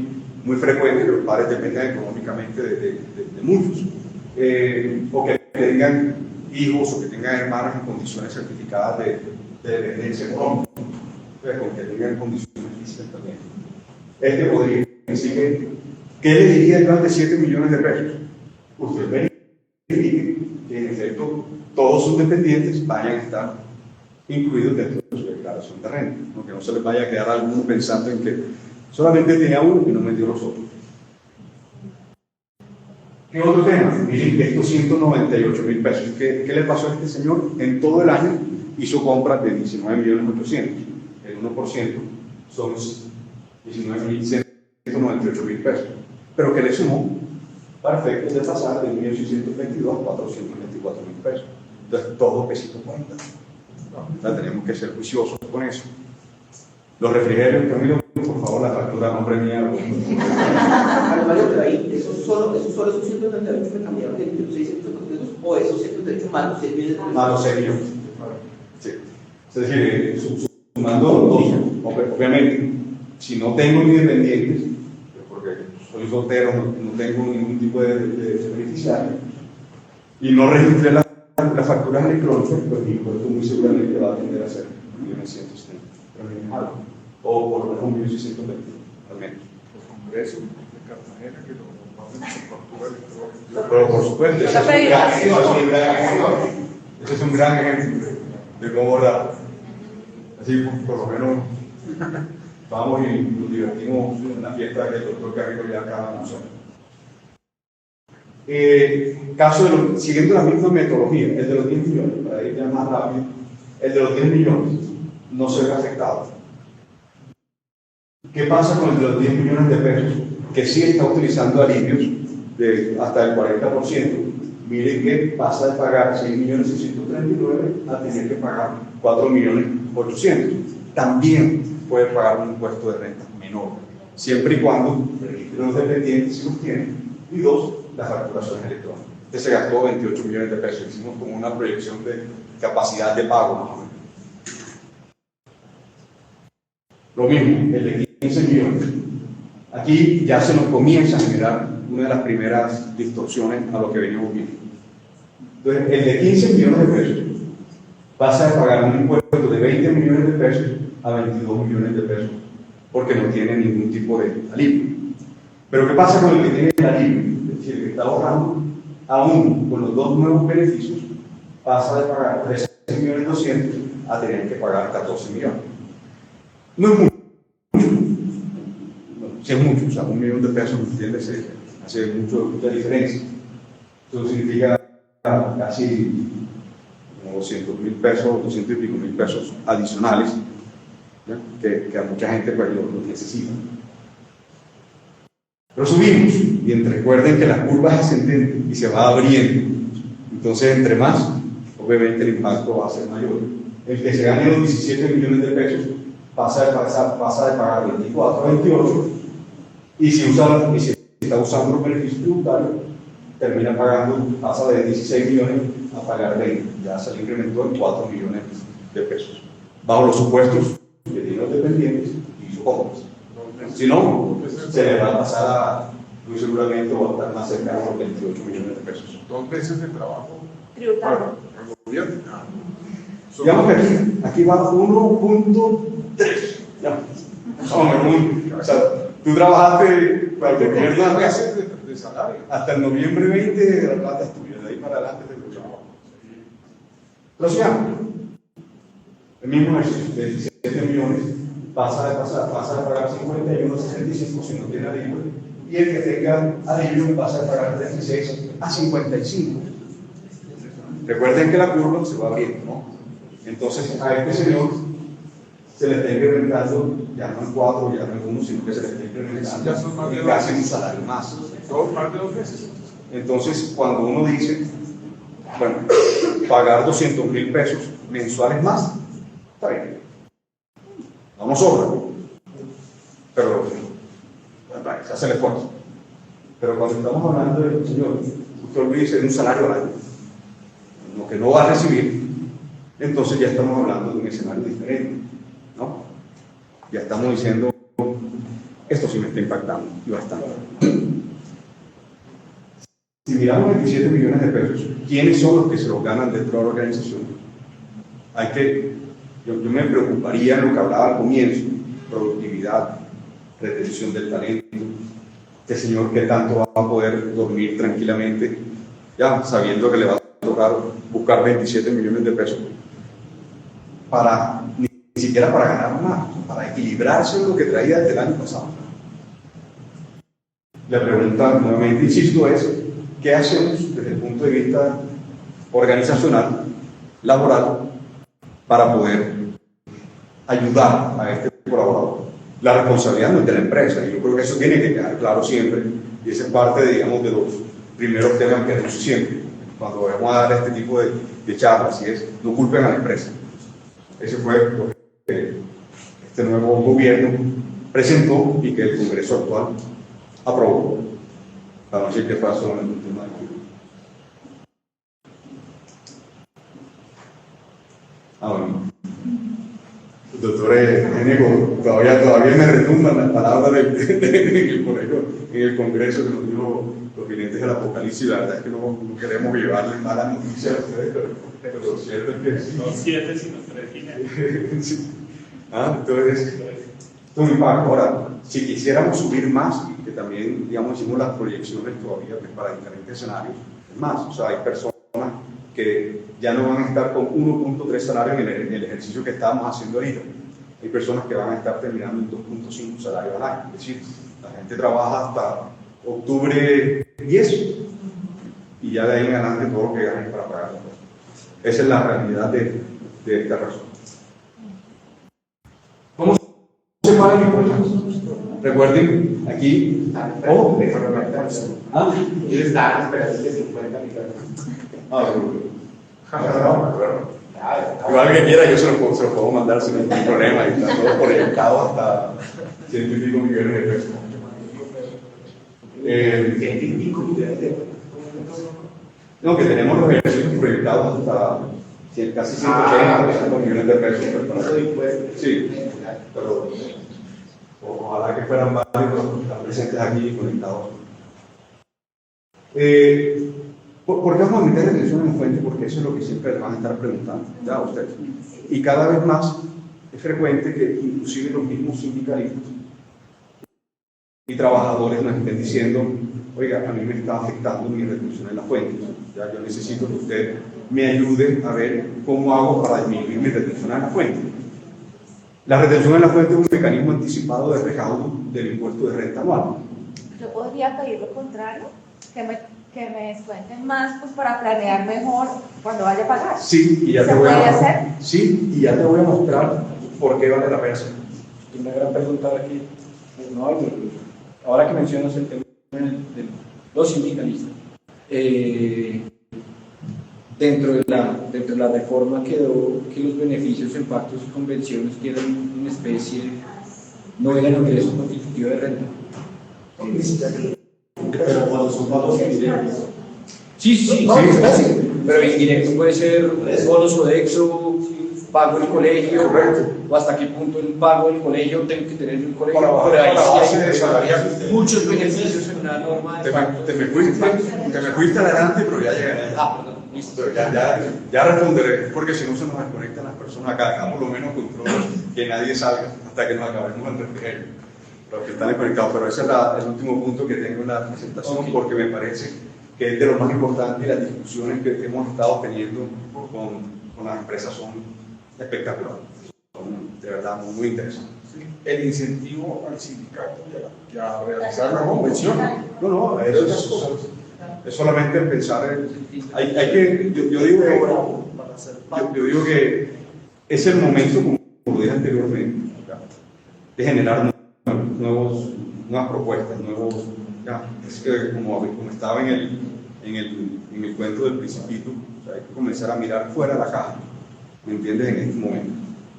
frecuente, que los padres dependen económicamente de muchos, o que tengan hijos o que tengan hermanos en condiciones certificadas de dependencia económica, con que tengan condiciones físicas también. Este podría decir ¿qué le diría el plan de 7 millones de pesos? Usted verifique que en efecto todos sus dependientes vayan a estar incluidos dentro de su declaración de renta, ¿no? Que no se les vaya a quedar alguno pensando en que solamente tenía uno y no metió los otros. ¿Qué otro tema? Miren, estos 198.000 pesos. ¿Qué le pasó a este señor? En todo el año hizo compras de 19.800.000. El 1% son 19.198.000 pesos. Pero que le sumó para efectos de pasar de 1.822 a 424.000 pesos. Entonces, todo pesito cuenta. Tenemos que ser juiciosos con eso. Los refrigerios, Camilo, por favor, la factura a nombre mía. Mario, pero ahí, esos solo esos 138 que cambiaron de 642 o esos 138 más los 6 millones. Más los 6 millones. Sí. Es decir, sumando los dos, obviamente, si no tengo ni dependientes, porque soy soltero, no tengo ningún tipo de beneficiario, y no registré las facturas electrónicas, pues mi impuesto muy seguramente va a tender a ser 1.170.000, o por lo menos 1.620, al menos. Los congresos de Cartagena que lo hacen por factura electrónica. Pero por supuesto, ese es un gran ejemplo de cómo dar. Así por lo menos vamos y nos divertimos en la fiesta que el doctor Carrillo ya acaba de anunciar. Siguiendo la misma metodología, el de los 10 millones, para ir ya más rápido, el de los 10 millones no se ve afectado. ¿Qué pasa con el de los 10 millones de pesos? Que sí está utilizando alivios de hasta el 40%. Miren que pasa de pagar 6.639.000 a tener que pagar 4.800.000. También puede pagar un impuesto de renta menor, siempre y cuando los dependientes si los tienen, y 2, las facturaciones electrónicas. Este se gastó 28 millones de pesos, hicimos como una proyección de capacidad de pago más o menos. Lo mismo, el de 15 millones. Aquí ya se nos comienza a generar una de las primeras distorsiones a lo que venimos viendo. Entonces, el de 15 millones de pesos pasa de pagar un impuesto de 20 millones de pesos a 22 millones de pesos, porque no tiene ningún tipo de alivio. Pero ¿qué pasa con el que tiene el alivio? Es decir, el que está ahorrando, aún con los dos nuevos beneficios, pasa de pagar 13.200.000 a tener que pagar 14 millones. No es mucho. Sí es mucho, o sea, 1 millón de pesos, ¿entiendes? Hace mucha diferencia. Eso significa casi como 200.000 pesos, 200 y pico mil pesos adicionales, ¿ya? Que a mucha gente pues, lo necesita. Pero subimos, y recuerden que la curva es ascendente y se va abriendo. Entonces, entre más, obviamente el impacto va a ser mayor. El que se gane los 17 millones de pesos pasa de pagar 24 a 28, y si está usando los beneficios tributarios, termina pagando, pasa de 16 millones a pagar 20, ya se le incrementó en 4 millones de pesos, bajo los supuestos que tiene los dependientes y sus compras. Si no, se le va a pasar muy seguramente va a estar más cerca de los 28 millones de pesos. 2 meses de trabajo Tributario. al gobierno. Digamos que aquí va 1.3. O sea, tú trabajaste para el gobierno 2 meses de salario. hasta el noviembre 20 de la plata es tuya, de ahí para adelante te lo llevamos. Próximo. El mismo ejercicio, de 17 millones, pasa de pagar 51.65 si no tiene alivio, y el que tenga alivio pasa de pagar 36 a 55. Recuerden que la curva se va abriendo, ¿no? Entonces a este señor se le está incrementando, ya no en 4, ya no en 1, sino que se le está incrementando Ya son más de en 2 casi un meses. salario más. Todo más de 2 meses. Entonces, cuando uno dice, bueno, pagar 200.000 pesos mensuales más, está bien. Vamos sobra. Pero, bueno, se hace el esfuerzo. Pero cuando estamos hablando de, señor, usted olvídese de un salario al año, lo que no va a recibir, entonces ya estamos hablando de un escenario diferente, ¿no? Ya estamos diciendo, esto sí me está impactando, y bastante. Si miramos 27 millones de pesos, ¿quiénes son los que se los ganan dentro de la organización? Yo me preocuparía en lo que hablaba al comienzo, productividad, retención del talento, este señor que tanto va a poder dormir tranquilamente, ya sabiendo que le va a tocar buscar 27 millones de pesos, ni siquiera para ganar más, para equilibrarse en lo que traía desde el año pasado. La pregunta, nuevamente insisto, es ¿qué hacemos desde el punto de vista organizacional, laboral, para poder ayudar a este colaborador? La responsabilidad no es de la empresa, y yo creo que eso tiene que quedar claro siempre, y esa es parte, digamos, de los primeros temas que anuncio siempre, cuando vamos a dar este tipo de charlas, y es, no culpen a la empresa. Ese fue lo que este nuevo gobierno presentó y que el Congreso actual aprobó. Para no decir que fue solamente un tema de culpa. Bueno. Doctor Enego, todavía me retumban las palabras en el Congreso que nos dijo los videntes del Apocalipsis. La verdad es que no queremos llevarles malas noticias a ustedes, pero lo cierto es que sí. No 7, sino 3 finales. Sí. Entonces, esto es un impacto. Ahora, si quisiéramos subir más, que también, digamos, hicimos las proyecciones todavía para diferentes escenarios, es más, o sea, hay personas que ya no van a estar con 1.3 salarios en el ejercicio que estábamos haciendo ahorita. Hay personas que van a estar terminando en 2.5 salarios al año. Es decir, la gente trabaja hasta octubre 10 y ya de ahí en adelante todo lo que ganen para pagar la cosa. Esa es la realidad de esta razón. ¿Cómo se pagan impuestos? Recuerden, aquí... ¿Quieres dar esperación de 50 millones? Igual que quiera, yo se lo puedo mandar sin ningún problema, y está todo proyectado hasta 100 y pico millones de pesos. 100 y pico millones de pesos. No, que tenemos los ejercicios proyectados hasta casi 180 millones de pesos. Sí, pero ojalá que fueran varios los que están presentes aquí conectados. ¿Por qué vamos a meter retención en la fuente? Porque eso es lo que siempre les van a estar preguntando, ya ustedes. Y cada vez más es frecuente que inclusive los mismos sindicalistas y trabajadores nos estén diciendo, oiga, a mí me está afectando mi retención en la fuente, ya yo necesito que usted me ayude a ver cómo hago para disminuir mi retención en la fuente. La retención en la fuente es un mecanismo anticipado de recaudo del impuesto de renta anual. Yo podría pedir lo contrario, que me descuenten más pues, para planear mejor cuando vaya a pagar. Sí, y ya ¿Se te voy puede a hacer? Sí, y ya te voy a mostrar por qué vale la pena hacerlo. Una gran pregunta aquí. No, ahora que mencionas el tema de los sindicalistas, dentro de la reforma quedó que los beneficios en pactos y convenciones quedan una especie, no eran ingresos constitutivos de renta. Pero cuando son pagos indirectos. Sí, pero indirecto puede ser bonos Sodexo, pago el colegio, o hasta qué punto el pago del colegio tengo que tener un colegio. Por ahí sí hay muchos beneficios en una norma de pacto. Te me fuiste adelante, pero ya llegaré allá. Perdón, listo. Pero ya responderé, porque si no se nos desconectan las personas acá por lo menos control que nadie salga hasta que nos acabemos el refrigerio. Los que están conectados, pero ese es el último punto que tengo en la presentación, porque me parece que es de lo más importante y las discusiones que hemos estado teniendo con las empresas son espectaculares, son de verdad muy interesantes. El incentivo al sindicato y a realizar la convención. No, eso es solamente pensar hay que, yo digo que es el momento, como dije anteriormente, de generar nuevas propuestas, como estaba en el cuento del Principito, o sea, hay que comenzar a mirar fuera de la caja, ¿me entiendes? En este momento.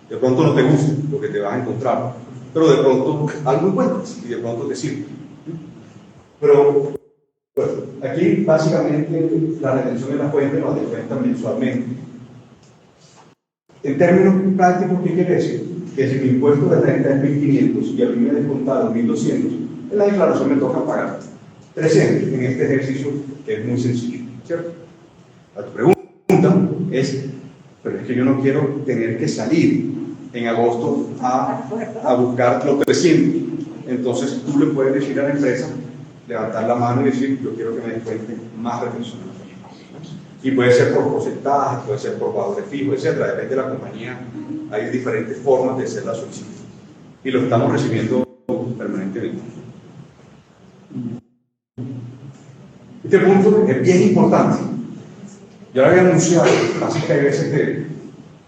De pronto no te gusta lo que te vas a encontrar, pero de pronto algo encuentras y de pronto te sirve. Pero bueno, aquí básicamente la retención en la fuente nos descuentan mensualmente. En términos prácticos, ¿qué quiere decir? Que si mi impuesto de renta es 1.500 y a mí me descontaron 1.200, en la declaración me toca pagar 300 en este ejercicio, que es muy sencillo, ¿cierto? La pregunta es, pero es que yo no quiero tener que salir en agosto a buscar los 300. Entonces tú le puedes decir a la empresa, levantar la mano y decir, yo quiero que me descuenten más retención. Y puede ser por porcentaje, puede ser por valores fijos, etc. Depende de la compañía. Hay diferentes formas de hacer la solicitud. Y lo estamos recibiendo permanentemente. Este punto es bien importante. Yo lo había anunciado, así que hay veces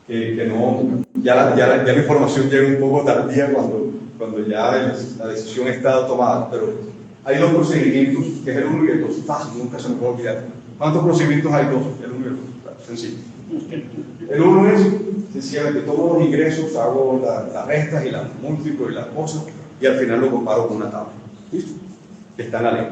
que no, ya la información llega un poco tardía cuando ya la decisión está tomada, pero hay dos procedimientos, que es el 1 y el 2, fácil, nunca se me puede olvidar. ¿Cuántos procedimientos hay? Dos, el 1 y el 2, sencillo. El 1 es, sencillamente, todos los ingresos, hago las restas y las múltiplos y las cosas, y al final lo comparo con una tabla. ¿Listo? Que está en la ley.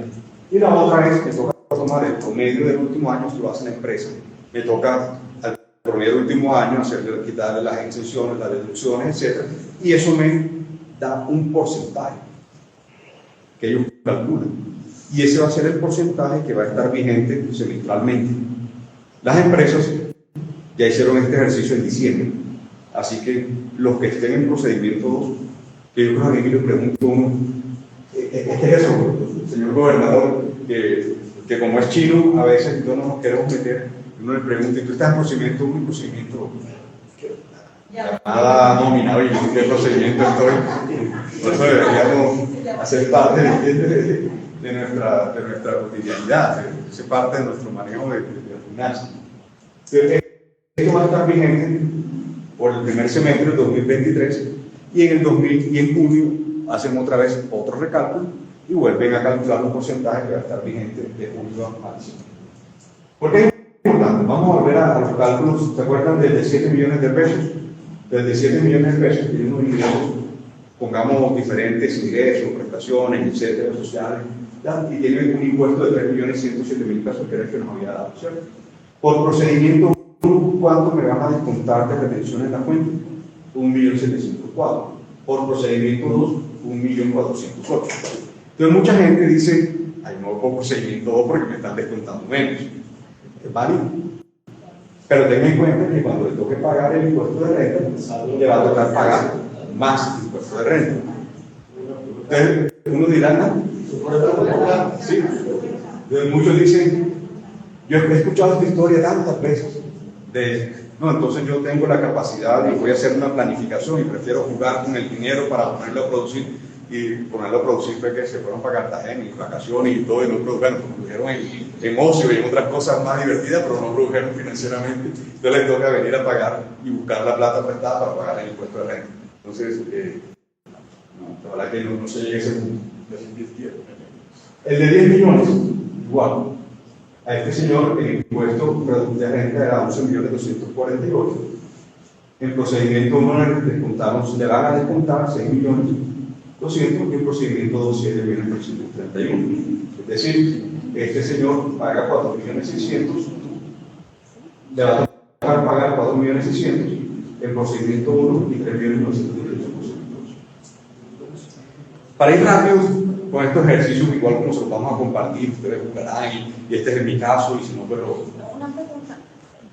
Y la otra es, me toca tomar el promedio del último año, si lo hace la empresa, me toca al promedio del último año quitarle las exenciones, las deducciones, etc. Y eso me da un porcentaje que ellos calculan. Y ese va a ser el porcentaje que va a estar vigente semestralmente. Las empresas ya hicieron este ejercicio en diciembre, así que los que estén en procedimiento 2, que yo creo que aquí le pregunto uno, es eso, señor gobernador, que como es chino, a veces no nos queremos meter, uno le pregunta, ¿tú estás en procedimiento 1 y procedimiento 2? Nada nominado y en qué procedimiento estoy. Por eso deberíamos hacer parte de nuestra cotidianidad, es parte de nuestro manejo de finanzas. Esto va a estar vigente por el primer semestre del 2023 y en junio hacen otra vez otro recálculo y vuelven a calcular un porcentaje que va a estar vigente de junio a diciembre. ¿Por qué es importante? Vamos a volver a los cálculos. ¿Se acuerdan del de 7 millones de pesos? Del de 7 millones de pesos tiene unos ingresos, pongamos diferentes ingresos, prestaciones, etcétera, sociales, ¿ya? Y tiene un impuesto de 3.107.000 pesos, que era el que nos había dado, ¿cierto? Por procedimiento, ¿cuánto me van a descontar de retención en la fuente? 1.704.000. Por procedimiento 2, 1.408.000. Entonces mucha gente dice, ay, no por procedimiento 2 porque me están descontando menos. válido. Pero tenga en cuenta que cuando le toque pagar el impuesto de renta, le va a tocar pagar más impuesto de renta. Entonces, uno dirá, ¿no? Sí. Entonces, muchos dicen, yo he escuchado esta historia tantas veces, no, entonces yo tengo la capacidad y voy a hacer una planificación y prefiero jugar con el dinero para ponerlo a producir. Y ponerlo a producir fue que se fueron para Cartagena y vacaciones y todo, y no produjeron, produjeron en ocio y en otras cosas más divertidas, pero no produjeron financieramente. Entonces les toca venir a pagar y buscar la plata prestada para pagar el impuesto de renta. Entonces, la verdad que no se llega a ese punto. El de 10 millones, igual. A este señor el impuesto de renta era 11.248.000. En procedimiento 1 le van a descontar 6.200.000 y en procedimiento 2 7.331.000. Es decir, este señor paga 4.600.000, le va a tocar pagar 4.600.000 en procedimiento 1 y 3.918.000. Para ir rápido con estos ejercicios, igual como se los vamos a compartir, ustedes buscarán, y este es en mi caso, y si no, pero... Una pregunta,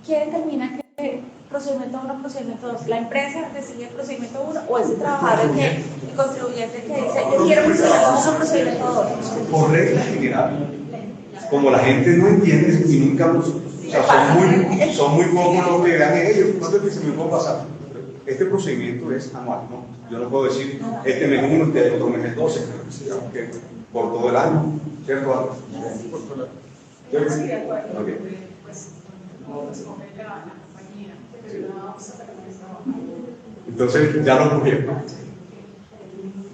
¿quién determina qué procedimiento 1, procedimiento 2? ¿La empresa decide el procedimiento 1 o ese trabajador el contribuyente que dice, yo quiero procedimiento 2? Por regla general, como la gente no entiende y nunca, o sea, son muy pocos los que vean ellos, ¿cuánto es que se me puede pasar? Este procedimiento es anual, ¿no? Yo no puedo decir, este mes 1, este otro mes 12, digamos que por todo el año, ¿cierto? Sí, de acuerdo. Okay. Pues, como escoge la compañía, pero no vamos a sacar el trabajo. Entonces, ya lo cogieron.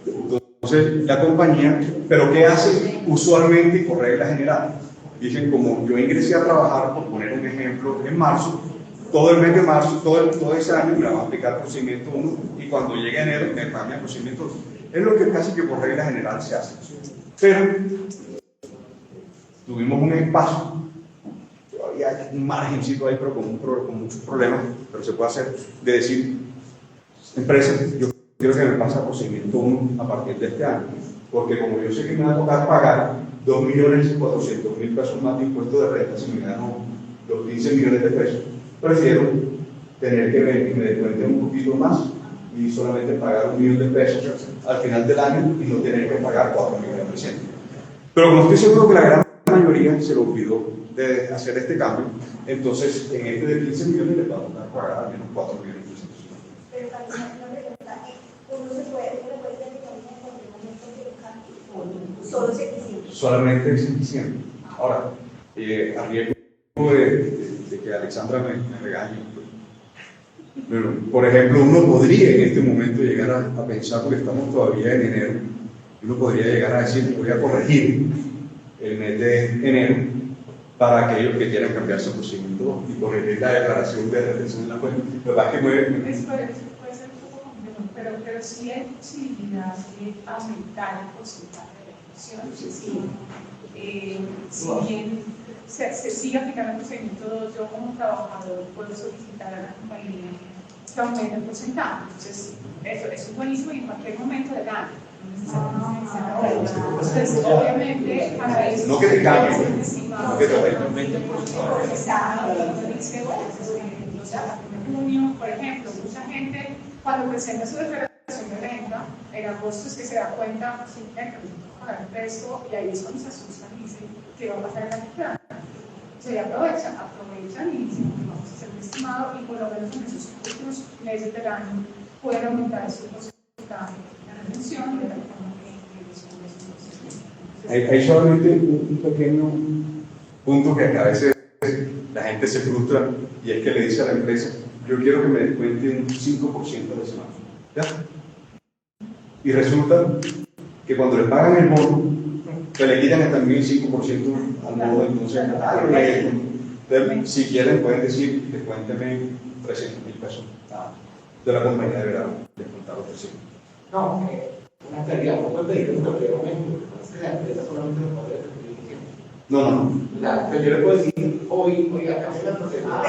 Entonces, la compañía, ¿pero qué hace usualmente y por regla general? Dicen, como yo ingresé a trabajar, por poner un ejemplo, en marzo, todo el mes de marzo, todo ese año me la va a aplicar el procedimiento 1 y cuando llegue enero me cambia el procedimiento 2. Es lo que casi que por regla general se hace. Pero tuvimos un espacio, todavía hay un margencito ahí, pero con muchos problemas, pero se puede hacer, de decir, empresa, yo quiero que me pase el procedimiento 1 a partir de este año, porque como yo sé que me va a tocar pagar 2.400.000 pesos más de impuestos de renta si me gano los 15 millones de pesos, prefiero tener que me descuenten un poquito más y solamente pagar 1 millón de pesos al final del año y no tener que pagar 4.300.000. Pero como estoy seguro que la gran mayoría se lo olvidó de hacer este cambio, entonces en este de 15 millones les va a tocar pagar al menos 4.300.000. Pero también una pregunta, uno se puede dedicar en cualquier momento que lo cambie, solo si es diciembre. Solamente es diciembre. Ahora, a riesgo de que Alexandra me regañe. Pero, por ejemplo, uno podría en este momento llegar a pensar, porque estamos todavía en enero, uno podría llegar a decir, voy a corregir el mes de enero para aquellos que quieran cambiar su procedimiento y corregir la declaración de retención en la cuenta. La verdad es que Eso puede ser un poco complejo, pero sí hay posibilidad de aumentar el porcentaje de retención. Si bien se sigue aplicando el procedimiento 2, yo como trabajador puedo solicitar a la compañía que aumente el porcentaje. Entonces, eso es buenísimo y en cualquier momento de gana. Entonces, obviamente, para eso no que te cambie, no que te aumente el porcentaje. Dice, bueno, o sea, en junio, por ejemplo, mucha gente cuando presenta su declaración de renta, en agosto es que se da cuenta, sí, que me tengo que pagar el resto, y ahí es cuando se asustan y dicen, ¿qué va a pasar en la declaración? Se aprovechan y dicen, vamos a hacer un estimado y por lo menos en esos últimos meses del año pueden aumentar su porcentaje de retención de la forma que hay solamente un pequeño punto que a veces la gente se frustra y es que le dice a la empresa, yo quiero que me descuenten un 5% de semana. ¿Ya? Y resulta que cuando le pagan el bono, que le quitan también el 5% al bono, entonces, si quieren pueden decir, descuénteme 300.000 pesos de la compañía de verano, descontar los 300. No, una pérdida, no puede pedir en cualquier momento, la empresa solamente lo puede pedir en tiempo. No. Pero yo le puedo decir, hoy acabé la procedimiento.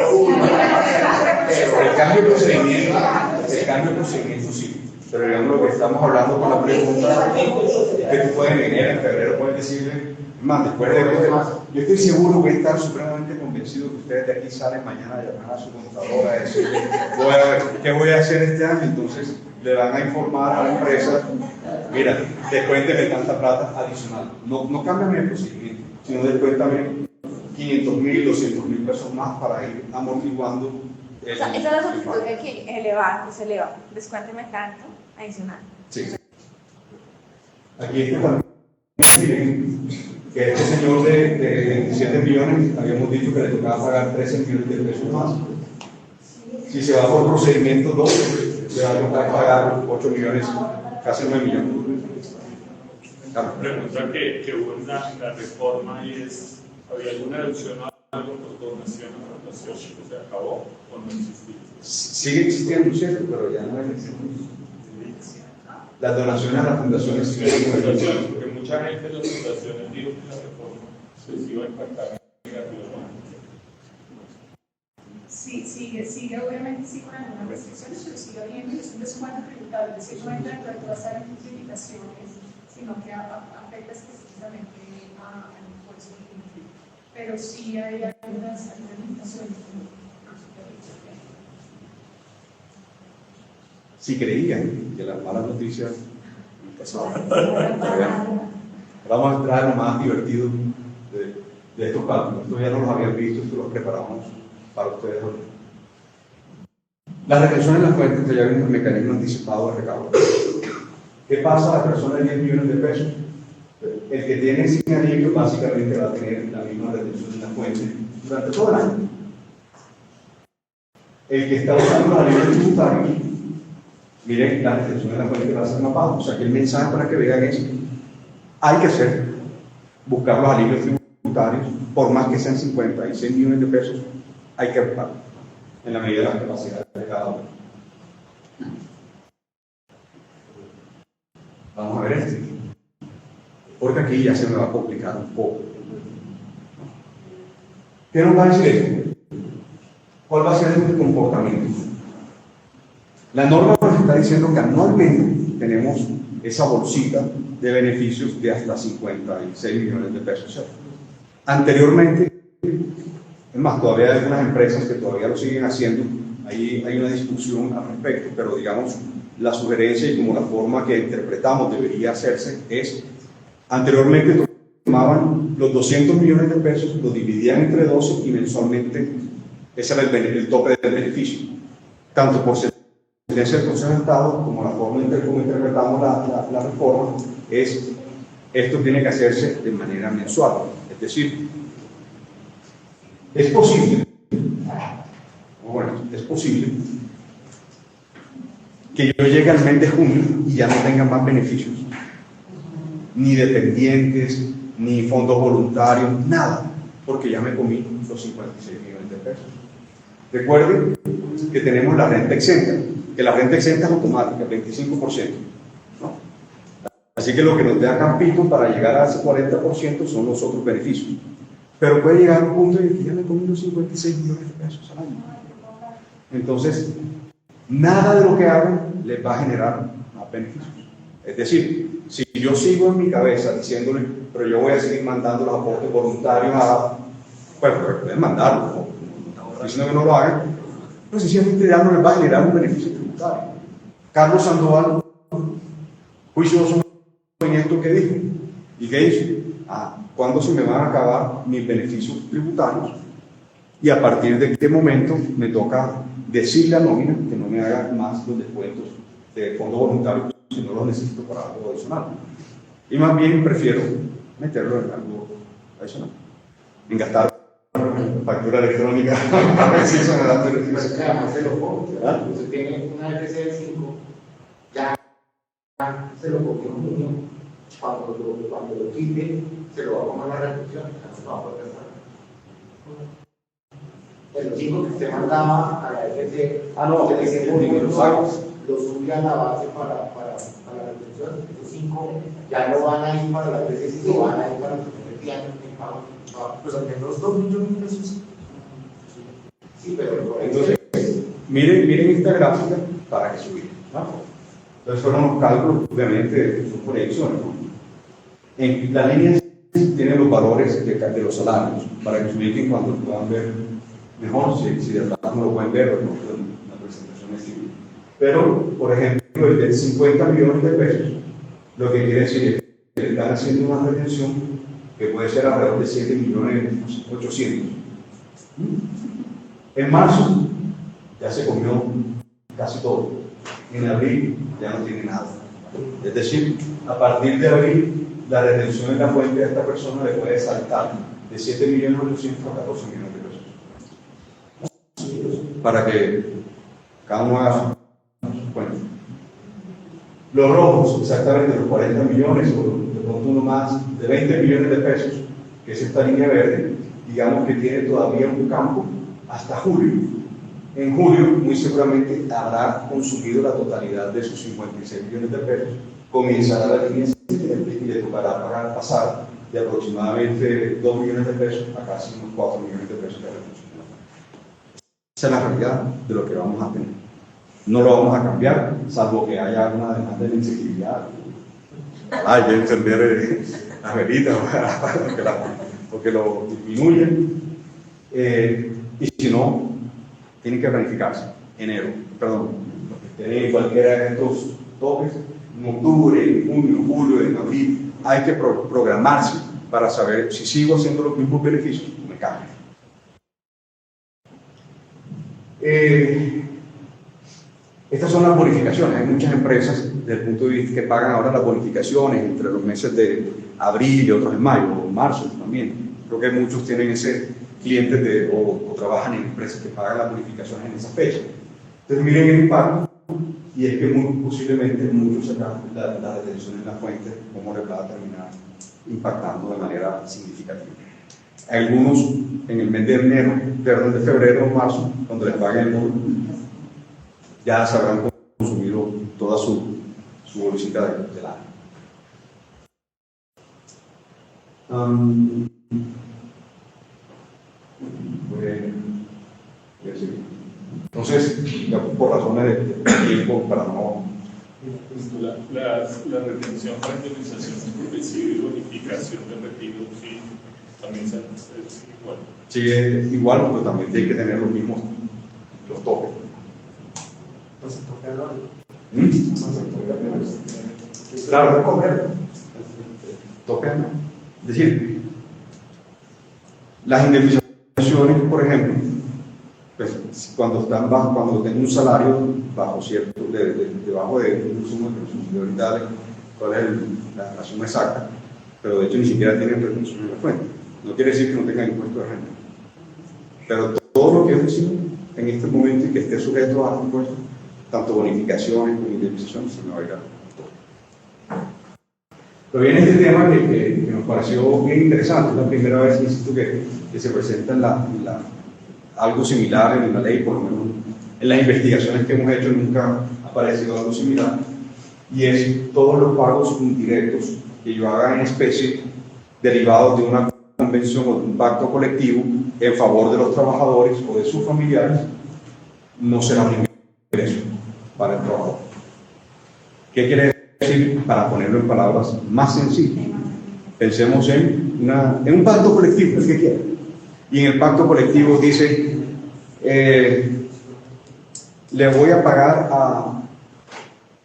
El cambio de procedimiento sí. Pero digamos lo que estamos hablando con la pregunta que tú puedes en enero, en febrero, puedes decirle, más después de esto, yo estoy seguro, voy a estar supremamente convencido que ustedes de aquí salen mañana a llamar a su contadora y decirle, voy a ver qué voy a hacer este año. Entonces le van a informar a la empresa, mira, descuénteme tanta plata adicional. No cámbiame el procedimiento, sino descuéntame 500.000, 200.000 pesos más para ir amortiguando. Esa es la solicitud que hay que elevar, que se eleva. Descuénteme tanto adicional. Sí. Aquí está también, miren, que este señor de 27 millones, habíamos dicho que le tocaba pagar 13 millones de pesos más. Si se va por procedimiento 2, se va a tocar pagar 8 millones, casi 9 millones. Claro. Pregunta que hubo en la reforma y es, ¿había alguna deducción o algo por donación o fundación que se acabó o no existía? Sigue existiendo, ¿cierto? Pero ya no existe. Las donaciones a las fundaciones siguen existiendo. Porque mucha gente de las fundaciones dijo que la reforma se iba a impactar negativamente. Sí, sigue, obviamente sí con algunas restricciones, pero sigue habiendo y es un descuento tributario, es decir, no entra dentro de todas las limitaciones, sino que afecta específicamente al impuesto. Pero sí hay algunas limitaciones. Si creían que las malas noticias pasaban. Ahora vamos a entrar en lo más divertido de estos cálculos. Esto ya no los habían visto, esto los preparamos para ustedes hoy. Las retenciones en las fuentes, que ya vimos el mecanismo anticipado de recaudo. ¿Qué pasa a la persona de 10 millones de pesos? El que tiene sin alivio básicamente va a tener la misma retención en la fuente durante todo el año. El que está usando los alivios tributarios, miren, la retención de la fuente va a ser más baja. O sea que el mensaje para que vean es: hay que hacer, buscar los alivios tributarios, por más que sean 56 millones de pesos, hay que buscarlos en la medida de las capacidades de cada uno. Vamos a ver este, porque aquí ya se me va a complicar un poco. ¿Qué nos va a decir esto? ¿Cuál va a ser el comportamiento? La norma nos está diciendo que anualmente tenemos esa bolsita de beneficios de hasta 56 millones de pesos. ¿Cierto? Anteriormente, es más, todavía hay algunas empresas que todavía lo siguen haciendo, ahí hay una discusión al respecto, pero digamos, la sugerencia y como la forma que interpretamos debería hacerse es: anteriormente tomaban los 200 millones de pesos, los dividían entre 12 y mensualmente ese era el tope del beneficio, tanto por sentencia del Consejo de Estado como la forma en como interpretamos la reforma es: esto tiene que hacerse de manera mensual. Es decir, es posible que yo llegue al mes de junio y ya no tenga más beneficios, ni dependientes, ni fondos voluntarios, nada, porque ya me comí los 56 millones de pesos. Recuerden que tenemos la renta exenta, que la renta exenta es automática, 25%, ¿no? Así que lo que nos da campito para llegar a ese 40% son los otros beneficios. Pero puede llegar a un punto en que ya me comí los 56 millones de pesos al año. Entonces, nada de lo que hagan les va a generar más beneficios. Es decir, si yo sigo en mi cabeza diciéndole, pero yo voy a seguir mandando los aportes voluntarios a... Bueno, pueden mandarlo, ¿no? Diciendo que no lo hagan, pues sencillamente ya no les va a generar un beneficio tributario. Carlos Sandoval, juicioso movimiento que dijo. ¿Y qué hizo? ¿Cuándo se me van a acabar mis beneficios tributarios? Y a partir de qué momento me toca decirle a nómina que no me haga más los descuentos de fondo voluntario si no los necesito para algo adicional. Y más bien prefiero meterlo en algo adicional, en gastar factura electrónica a ver si eso me da beneficio. Además se lo pongo, usted tiene una FC de 5, ya se lo cogió un niño, cuando lo quite, se lo va a comer la reducción, entonces no va a poder gastar. De los 5 que usted mandaba a la FC, lo sube a la base para la reducción, esos 5 ya no van a ir para la FC, sino van a ir para los primeros años de pago. Pues al menos 2 millones de pesos. Sí, pero entonces, miren esta gráfica para que subir, ¿no? Entonces fueron los cálculos, obviamente, son proyecciones, ¿no? En las líneas tienen los valores de los salarios, para que se ubiquen cuando lo puedan ver mejor, si de atrás no lo pueden ver, o no, la presentación es civil. Pero, por ejemplo, el de 50 millones de pesos, lo que quiere decir es que le están haciendo una retención que puede ser alrededor de 7.800.000. En marzo ya se comió casi todo. En abril ya no tiene nada. Es decir, a partir de abril, la retención en la fuente de esta persona le puede saltar de 7.800.000 a 14 millones de pesos. Para que cada uno haga su cuenta. Los rojos, exactamente los 40 millones, o de pronto uno más de 20 millones de pesos, que es esta línea verde, digamos que tiene todavía un campo hasta julio. En julio, muy seguramente habrá consumido la totalidad de sus 56 millones de pesos, comenzará la línea siguiente y le tocará pasar de aproximadamente 2 millones de pesos a casi unos 4 millones de pesos de retención. Esa es la realidad de lo que vamos a tener. No lo vamos a cambiar, salvo que haya una demanda de inseguridad. Hay que encender las velitas porque lo disminuyen. Y si no, tienen que planificarse. Los que tienen cualquiera de estos topes, en octubre, en junio, julio, en abril, hay que programarse para saber si sigo haciendo los mismos beneficios o me cambio. Estas son las bonificaciones. Hay muchas empresas, desde el punto de vista que pagan ahora las bonificaciones entre los meses de abril y otros en mayo, o marzo también. Creo que muchos tienen ese clientes o trabajan en empresas que pagan las bonificaciones en esa fecha. Entonces miren el impacto, y es que muy posiblemente muchos sacan la retención en la fuente, como le va a terminar impactando de manera significativa. Algunos en el mes de enero, perdón, de febrero o marzo, cuando les paguen el bono, ya se habrán consumido toda su bolsita del año. Entonces, por razones de tiempo, para no... La retención para indemnización progresiva y bonificación de retiro, sí, también es igual. Sí, es igual, pero también tiene que tener los mismos, los topes. Claro, no comer. Tope, ¿no? Es decir, las indemnizaciones, por ejemplo, pues, cuando tienen un salario bajo cierto, debajo de un sumo de ahorita cuál es la suma exacta, pero de hecho ni siquiera tienen retención en la fuente. No quiere decir que no tengan impuesto de renta. Pero todo lo que es recibo en este momento y que esté sujeto a impuestos, tanto bonificaciones como indemnizaciones, se me va a ir a todo. Pero viene este tema que nos pareció bien interesante. Es la primera vez, insisto, que se presenta algo similar en la ley, por lo menos en las investigaciones que hemos hecho nunca ha aparecido algo similar, y es todos los pagos indirectos que yo haga en especie derivados de una convención o de un pacto colectivo en favor de los trabajadores o de sus familiares no será un ingreso para el trabajador. ¿Qué quiere decir? Para ponerlo en palabras más sencillas, pensemos en un pacto colectivo, el que quiera. Y en el pacto colectivo dice, le voy a pagar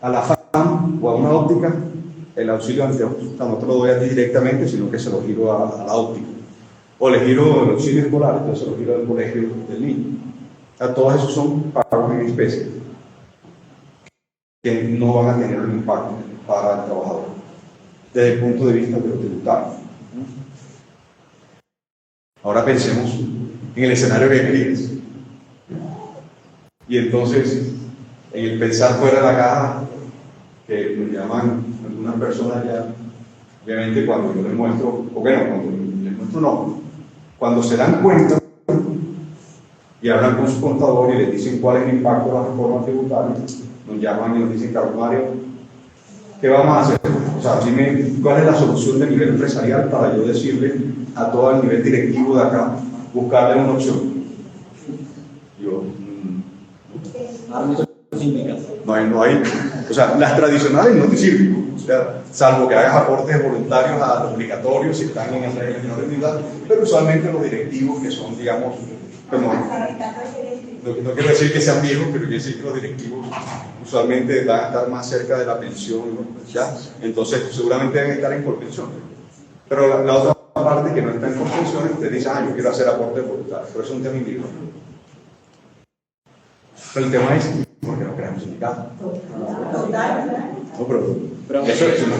a la FAM o a una óptica el auxilio ante no te lo doy a ti directamente, sino que se lo giro a la óptica. O le giro el auxilio escolar, entonces se lo giro al colegio del niño. Todos esos son pagos en especie que no van a tener un impacto para el trabajador desde el punto de vista de lo tributario. Ahora pensemos en el escenario que querías. Y entonces, en el pensar fuera de la caja, que nos llaman algunas personas ya, obviamente cuando yo les muestro, o bueno, cuando les muestro no, cuando se dan cuenta y hablan con su contador y les dicen cuál es el impacto de la reforma tributaria, nos llaman y nos dicen, Carlos Mario, ¿qué vamos a hacer? O sea, dime cuál es la solución de nivel empresarial para yo decirle a todo el nivel directivo de acá, buscarle una opción. Yo, no hay O sea, las tradicionales no te sirven, o sea, salvo que hagas aportes voluntarios a los obligatorios si están en el régimen de menores, pero usualmente los directivos que son, digamos, como, no quiero decir que sean viejos, pero quiero decir que los directivos usualmente van a estar más cerca de la pensión, ¿no? ¿Ya? Entonces seguramente deben estar en colpensión. Pero la otra parte que no está en colpensión, usted dice, yo quiero hacer aportes voluntarios, pero eso es un tema individual. Pero el tema es, ¿por qué no creamos sindicatos? No, pero eso es una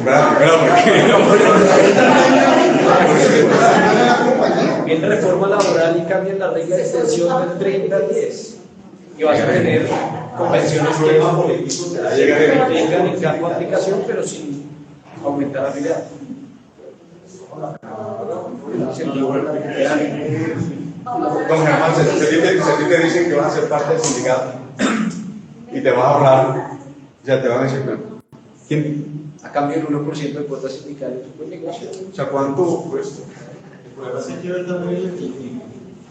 En reforma laboral y cambian la regla de extensión del 30 al 10. Y vas a tener convenciones que tengan en campo de aplicación, pero sin aumentar la regla. Don Germán, si te dicen que vas a ser parte del sindicato y te vas a ahorrar, ya te van a decir, ¿quién? A cambio del 1% de cuotas sindicales, pues negocio. O sea, ¿cuánto cuesta? El problema es que hay que ver también,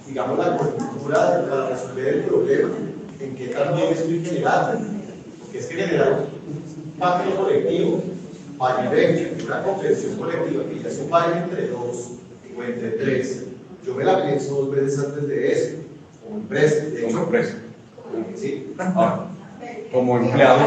digamos, la coyuntura para resolver el problema, en qué también estoy generando. Porque es que generar un pacto colectivo, una convención colectiva, que ya es un baile entre dos o entre tres. Yo me la pienso 2 veces antes de eso, como empresa. Como empresa. Sí. Como empleado.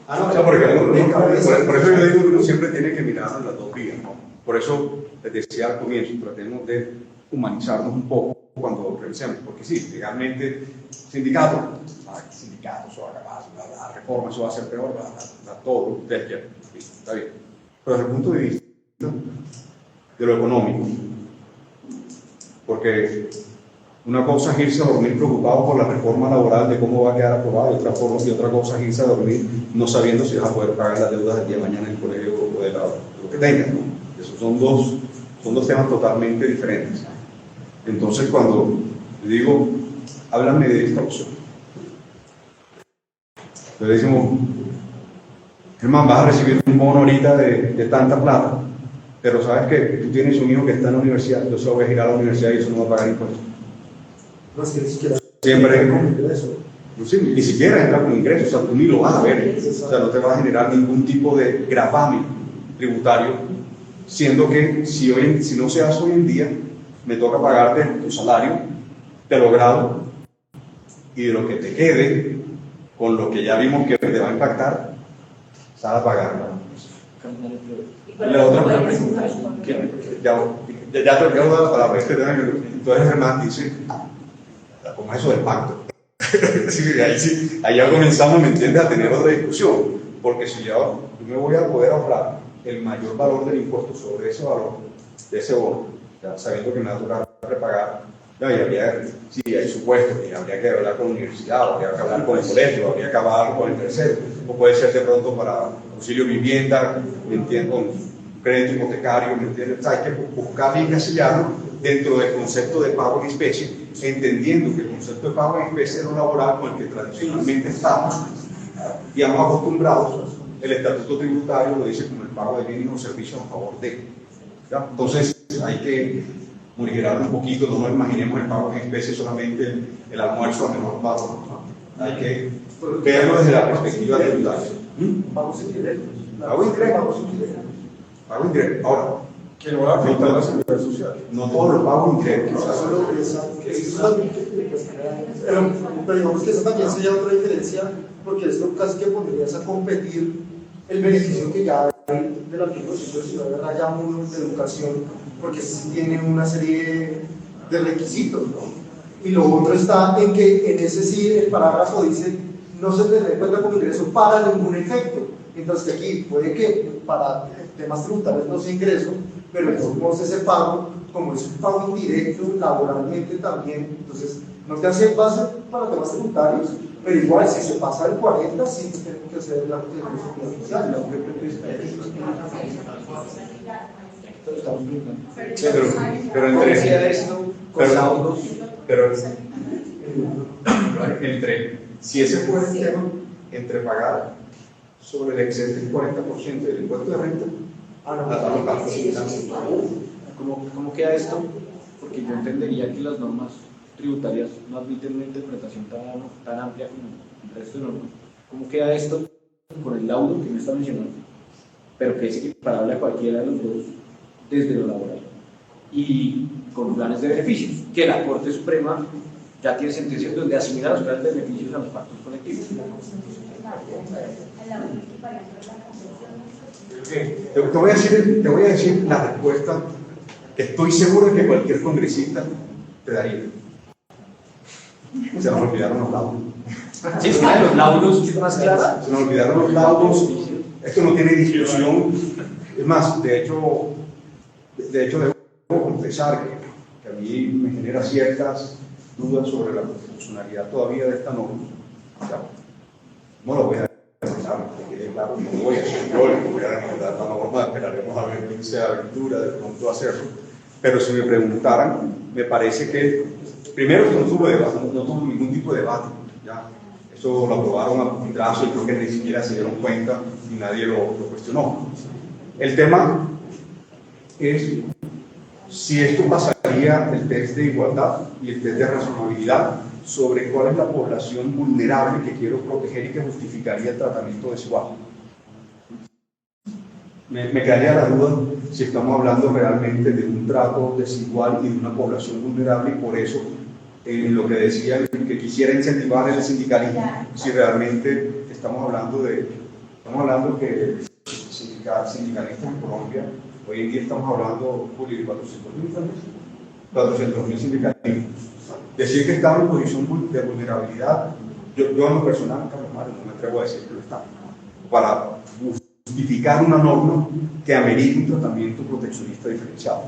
O sea, porque por eso yo digo que uno siempre tiene que mirar en las dos vías, ¿no? Por eso les decía al comienzo, tratemos de humanizarnos un poco cuando revisemos, porque sí, legalmente, sindicatos, eso va a acabar, la reforma, eso va a ser peor, va a todo, ustedes quieran, está bien. Pero desde el punto de vista de lo económico, porque una cosa es irse a dormir preocupado por la reforma laboral de cómo va a quedar aprobada, y otra cosa es irse a dormir no sabiendo si vas a poder pagar las deudas del día de mañana en el colegio o de lo que tengas, ¿no? Esos son dos temas totalmente diferentes. Entonces, cuando le digo, háblame de esta opción, le decimos, Germán, vas a recibir un bono ahorita de tanta plata, pero sabes que tú tienes un hijo que está en la universidad, yo solo voy a girar a la universidad y eso no va a pagar impuestos. No, es que ni siquiera Siempre, con ingreso. no sé, ni siquiera entra con ingresos, o sea, tú ni lo vas a ver, o sea, no te va a generar ningún tipo de gravamen tributario, siendo que si no se hace hoy en día, me toca pagarte tu salario, te lo grado, y de lo que te quede, con lo que ya vimos que te va a impactar, sale a pagarlo. La otra pregunta, ya te quedo la palabra, entonces Germán dice, como eso del pacto. Sí, ahí ya comenzamos, ¿me entiendes?, a tener otra discusión, porque si yo me voy a poder ahorrar el mayor valor del impuesto sobre ese valor, de ese bono, ya sabiendo que me va a tocar repagar, sí, hay supuestos, y habría que hablar con la universidad, habría que hablar con el colegio, habría que hablar con el tercero, o puede ser de pronto para auxilio vivienda, ¿me entiendes?, con crédito hipotecario, ¿me entiendes? O sea, hay que buscar bien encasillarlo dentro del concepto de pago en especie, entendiendo que el concepto de pago en especie es lo laboral con el que tradicionalmente estamos, digamos, acostumbrados. El estatuto tributario lo dice como el pago de bienes o servicios a favor de. ¿Ya? Entonces, hay que morigerarlo un poquito, no nos imaginemos el pago en especie solamente el almuerzo a menor valor, ¿no? Hay que verlo desde la perspectiva tributaria. Vamos indirectos. Pago indirecto. Ahora, Que no va a afectar la seguridad social. no todos los pagos indirectos. Pero digamos que esa también sería otra diferencia, porque esto casi que pondrías a competir el beneficio que ya hay del artículo 119 raya 1 de educación, porque sí tiene una serie de requisitos, ¿no? Y lo otro está en que en ese sí el parágrafo dice no se tendrá en cuenta como ingreso para ningún efecto, mientras que aquí puede que para temas tributarios no sea ingreso, pero entonces ese pago, como es un pago indirecto laboralmente también, entonces no te hace base para temas tributarios, pero igual si se pasa del 40 sí tenemos que hacer la seguridad social. Pero entre esto con saldos. Pero entre, si ese fuera el tema, entre pagar sobre el excedente del 40% del impuesto de renta, ¿Cómo queda esto? Porque yo entendería que las normas tributarias no admiten una interpretación tan amplia como el resto de normas. ¿Cómo queda esto con el laudo que me está mencionando, pero que es equiparable a cualquiera de los dos desde lo laboral, y con planes de beneficios, que la Corte Suprema ya tiene sentencias donde asimila los planes de beneficios a los pactos colectivos. Te voy a decir la respuesta que estoy seguro de que cualquier congresista te daría. Se nos olvidaron los laudos. Sí, es una de los laudos que es más clara. Se nos olvidaron los laudos. Esto no tiene discusión. Es más, de hecho debo confesar que a mí me genera ciertas dudas sobre la constitucionalidad todavía de esta norma. O sea, no lo voy a demandar, porque quede claro, no voy a ser yo el que voy a demandar la norma, esperaremos a ver quién se aventura de pronto a hacerlo. Pero si me preguntaran, me parece que, primero, esto no tuvo ningún tipo de debate. ¿Ya? Eso lo aprobaron a pupitrazo y creo que ni siquiera se dieron cuenta y nadie lo cuestionó. El tema es si esto pasaría el test de igualdad y el test de razonabilidad sobre cuál es la población vulnerable que quiero proteger y que justificaría el tratamiento desigual. Me quedaría la duda si estamos hablando realmente de un trato desigual y de una población vulnerable, y por eso en lo que decía que quisiera incentivar el sindicalismo, si realmente estamos hablando que el sindicalistas en Colombia, hoy en día estamos hablando de 400.000 sindicalistas. Decir que estamos en posición de vulnerabilidad, yo en lo personal, Carlos Mario, no me atrevo a decir que lo estamos, para justificar una norma que amerite un tratamiento proteccionista diferenciado.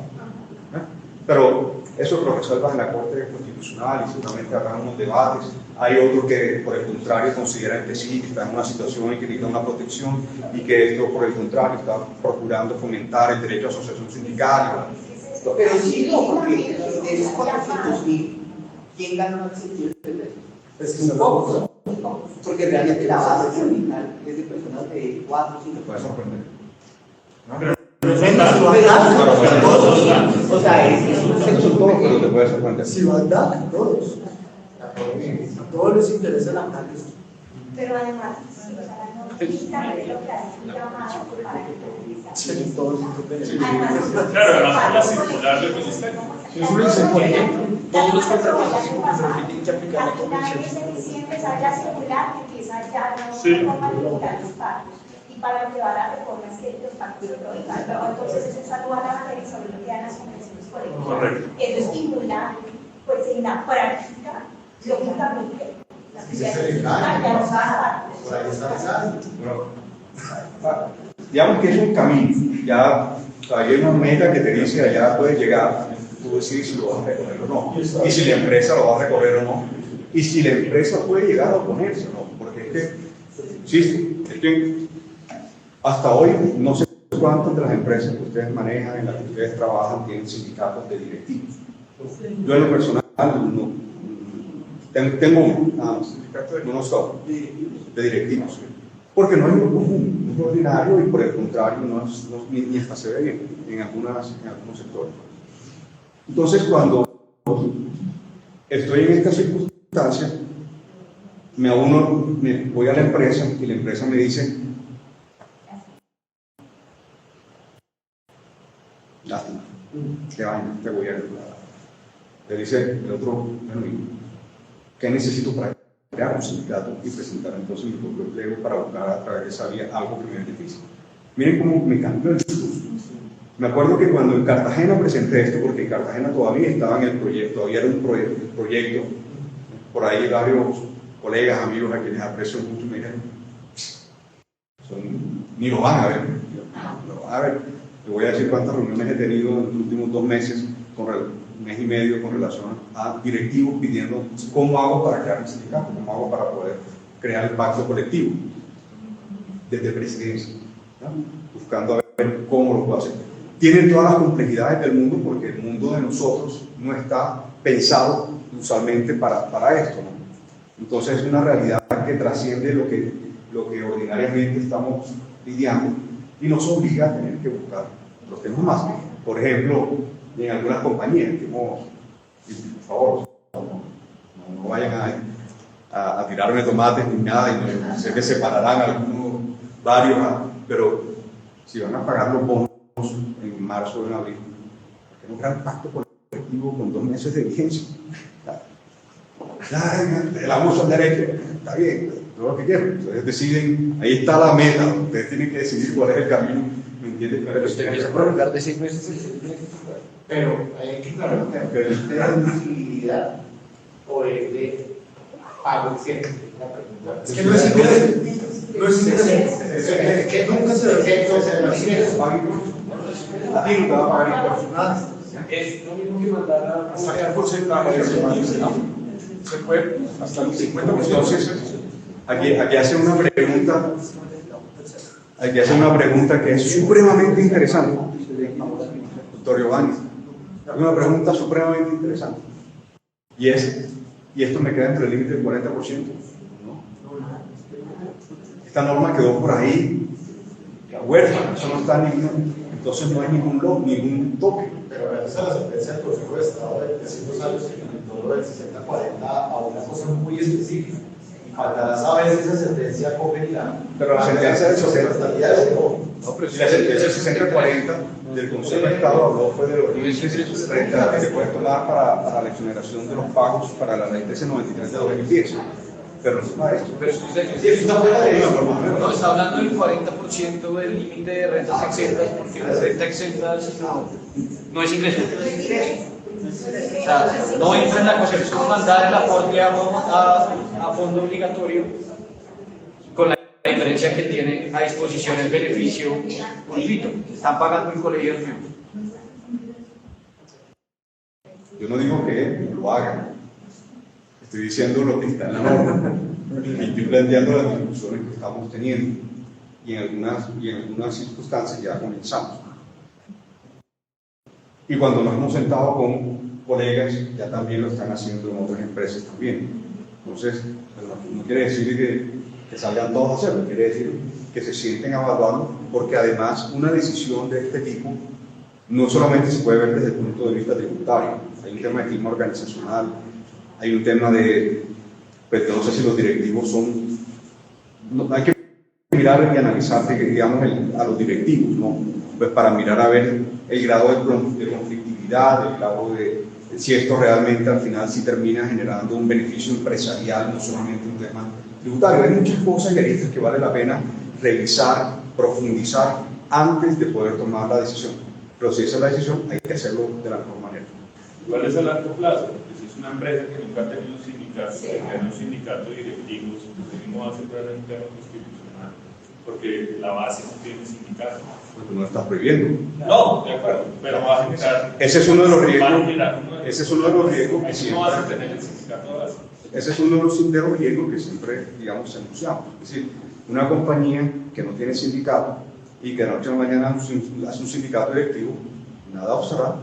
Pero eso lo resuelvan en la Corte Constitucional y seguramente habrán unos debates. Hay otros que, por el contrario, consideran que sí, que están en una situación y que necesitan una protección, y que esto, por el contrario, está procurando fomentar el derecho a asociación sindical. Pero sí, no, porque de esos 400.000, ¿quién gana más sentido del derecho? Es que Pocos. Porque realmente la base sindical es de personas de 4 o 5. Te puede sorprender. O sea, es un sector Todo, pero te pequeño. puede sorprender. si va a dar, todos. A todos les interesa la antes. Pero además, si la norma de lo que hace un llamado para que Sí, todos intervienen. Claro, además con la circular del ministerio. Eso lo dice, por ejemplo, todos los contratos que tienen que aplicar la a convención. finales de diciembre sale a circular que empieza ya Sí. la norma de limitar los pagos. Y para lo que va a las reformas que los partidos prohíban. Pero entonces eso es algo a la ley sobre lo que dan las convenciones colectivas. Correcto. Eso estimula, pues en la práctica, lógicamente, la ya nos va a dar. Por ahí está pensando. Digamos que es un camino, ya hay una meta que te dice allá puedes llegar, tú decides si lo vas a recorrer o no, y si la empresa lo va a recorrer o no, y si la empresa puede llegar a oponerse o no, porque es que hasta hoy no sé cuántas de las empresas que ustedes manejan, en las que ustedes trabajan, tienen sindicatos de directivos. Yo en lo personal no, tengo uno solo de directivos. Porque no es lo común, no es lo ordinario, y por el contrario, ni hasta se ve bien en algunos sectores. Entonces, cuando estoy en esta circunstancia, me voy a la empresa y la empresa me dice: lástima, te voy a regular. Le dice el otro, bueno, ¿qué necesito para crear un sindicato y presentar entonces mi propio empleo para buscar a través de esa vía algo que me beneficie? Miren cómo me cambió el discurso. Me acuerdo que cuando en Cartagena presenté esto, porque en Cartagena todavía estaba en el proyecto, todavía era un proyecto, por ahí varios colegas, amigos a quienes aprecio mucho me dijeron, ni lo van a ver. Yo, lo van a ver. Te voy a decir cuántas reuniones he tenido en los últimos 2 meses, un mes y medio, con relación a directivos pidiendo cómo hago para crear un sindicato, cómo hago para poder crear el pacto colectivo desde presidencia, ¿no? Buscando a ver cómo lo puedo hacer. Tienen todas las complejidades del mundo, porque el mundo de nosotros no está pensado usualmente para esto, ¿no? Entonces es una realidad que trasciende lo que ordinariamente estamos lidiando y nos obliga a tener que buscar los temas más. Por ejemplo, en algunas compañías que hemos, por favor, no vayan a tirarme tomates ni nada, y sé que separarán varios, pero si van a pagar los bonos en marzo o en abril, ¿por qué no crean un pacto colectivo con 2 meses de vigencia? El abuso al derecho, está bien, todo lo que quieran. Ustedes deciden, ahí está la meta, ustedes tienen que decidir cuál es el camino, ¿me entiendes? Pero usted empieza a prolongar de 6 meses. Pero hay que claro, ¿es de admisibilidad o es de pago? Es que no es ingreso. No es ingreso. Es que nunca se ve ¿Quién va a pagar impuestos? nada. Es lo mismo que mandar a ¿Hasta qué porcentaje de se puede? Hasta el 50%. Entonces, aquí hace una pregunta. Aquí hace una pregunta que es supremamente interesante, doctor Giovanni. Es una pregunta supremamente interesante. Y esto me queda entre el límite del 40%. ¿No? Esta norma quedó por ahí, huérfana, eso no está entonces no hay ningún toque. Pero esa es la sentencia del Consejo de Estado de 300 años que limitó del 60-40 a una cosa muy específica. Y faltará saber si esa sentencia convenirá. Pero la sentencia del 60, no, pero si la sentencia del 60-40 del Consejo de Estado habló fue de los límites que se puede tomar para la exoneración de los pagos para la ley 1393 de 2010. Pero no es para esto. Pero no, está hablando del 40% del límite de rentas exentas, porque las rentas exentas no es ingreso. O sea, no entra en la cosa, es como mandar el aporte a fondo obligatorio, con la diferencia que tiene a disposición el beneficio gratuito. Están pagando en colegios míos. Yo no digo que lo hagan. Estoy diciendo lo que está en la norma y estoy planteando las discusiones que estamos teniendo y en algunas circunstancias ya comenzamos. Y cuando nos hemos sentado con colegas, ya también lo están haciendo en otras empresas también. Entonces, no quiere decir que salgan todos a hacerlo, quiere decir que se sienten a evaluarlo, porque además una decisión de este tipo no solamente se puede ver desde el punto de vista tributario, hay un tema de clima organizacional, hay un tema de, pues no sé si los directivos son, hay que mirar y analizar, digamos, a los directivos, ¿no? Pues para mirar a ver el grado de conflictividad, el grado de si esto realmente al final sí termina generando un beneficio empresarial, no solamente un tema tributario. Hay muchas cosas que vale la pena revisar, profundizar antes de poder tomar la decisión. Pero si esa es la decisión, hay que hacerlo de la mejor manera. ¿Cuál es a largo plazo? Porque si es una empresa que nunca ha tenido un sindicato, que tiene un sindicato de directivos, pues no va a ser un tema constitucional, porque la base no tiene sindicato. Pues tú no lo estás prohibiendo. No, de acuerdo, pero va a generar. Ese es uno de los riesgos. Ese es uno de los riesgos que siempre. No vas a tener el sindicato base. Ese es uno de los riesgos que siempre, digamos, anunciamos. Es decir, una compañía que no tiene sindicato y que de la noche a la mañana hace un sindicato directivo, nada observa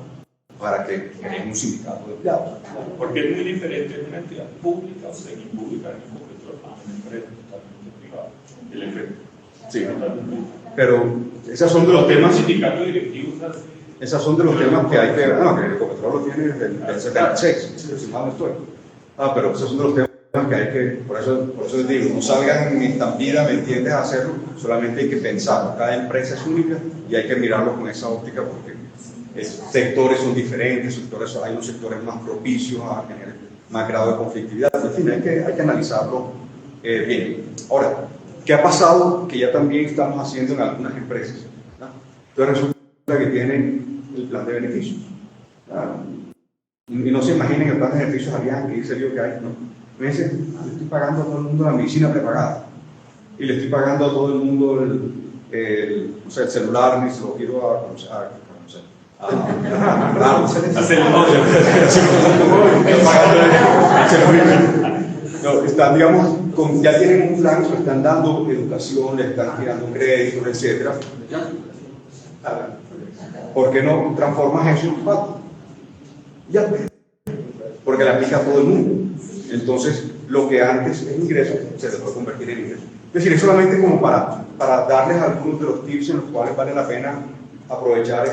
para que creen un sindicato de empleados. Porque es muy diferente en una entidad pública o semipública, en una empresa totalmente privada. El efecto. Sí, pero esos son de los temas. Sindicato directivo. Esos son de los temas que hay que ver. No, que el Ecopetrol lo tiene desde el 76, si mal no estoy. Pero esos son de los temas que hay que, por eso les digo, no salgan en estampida, ¿me entiendes?, a hacerlo, solamente hay que pensar. Cada empresa es única y hay que mirarlo con esa óptica porque sectores son diferentes, hay unos sectores más propicios a tener más grado de conflictividad. En fin, hay que analizarlo bien. Ahora, ¿qué ha pasado? Que ya también estamos haciendo en algunas empresas, ¿no? Entonces resulta que tienen el plan de beneficios, ¿no? Y no se imaginen el plan de beneficios Alianza, que dice yo que hay, ¿no? Me dicen, le estoy pagando a todo el mundo la medicina prepagada y le estoy pagando a todo el mundo el celular, ni se lo quiero a no, están, digamos, ya tienen un plan, le están dando educación, le están tirando créditos, etc. ¿Por qué no transformas eso en pago? Ya, porque le aplica a todo el mundo. Entonces, lo que antes es ingreso, se le puede convertir en ingreso. Es decir, es solamente como para darles algunos de los tips en los cuales vale la pena aprovechar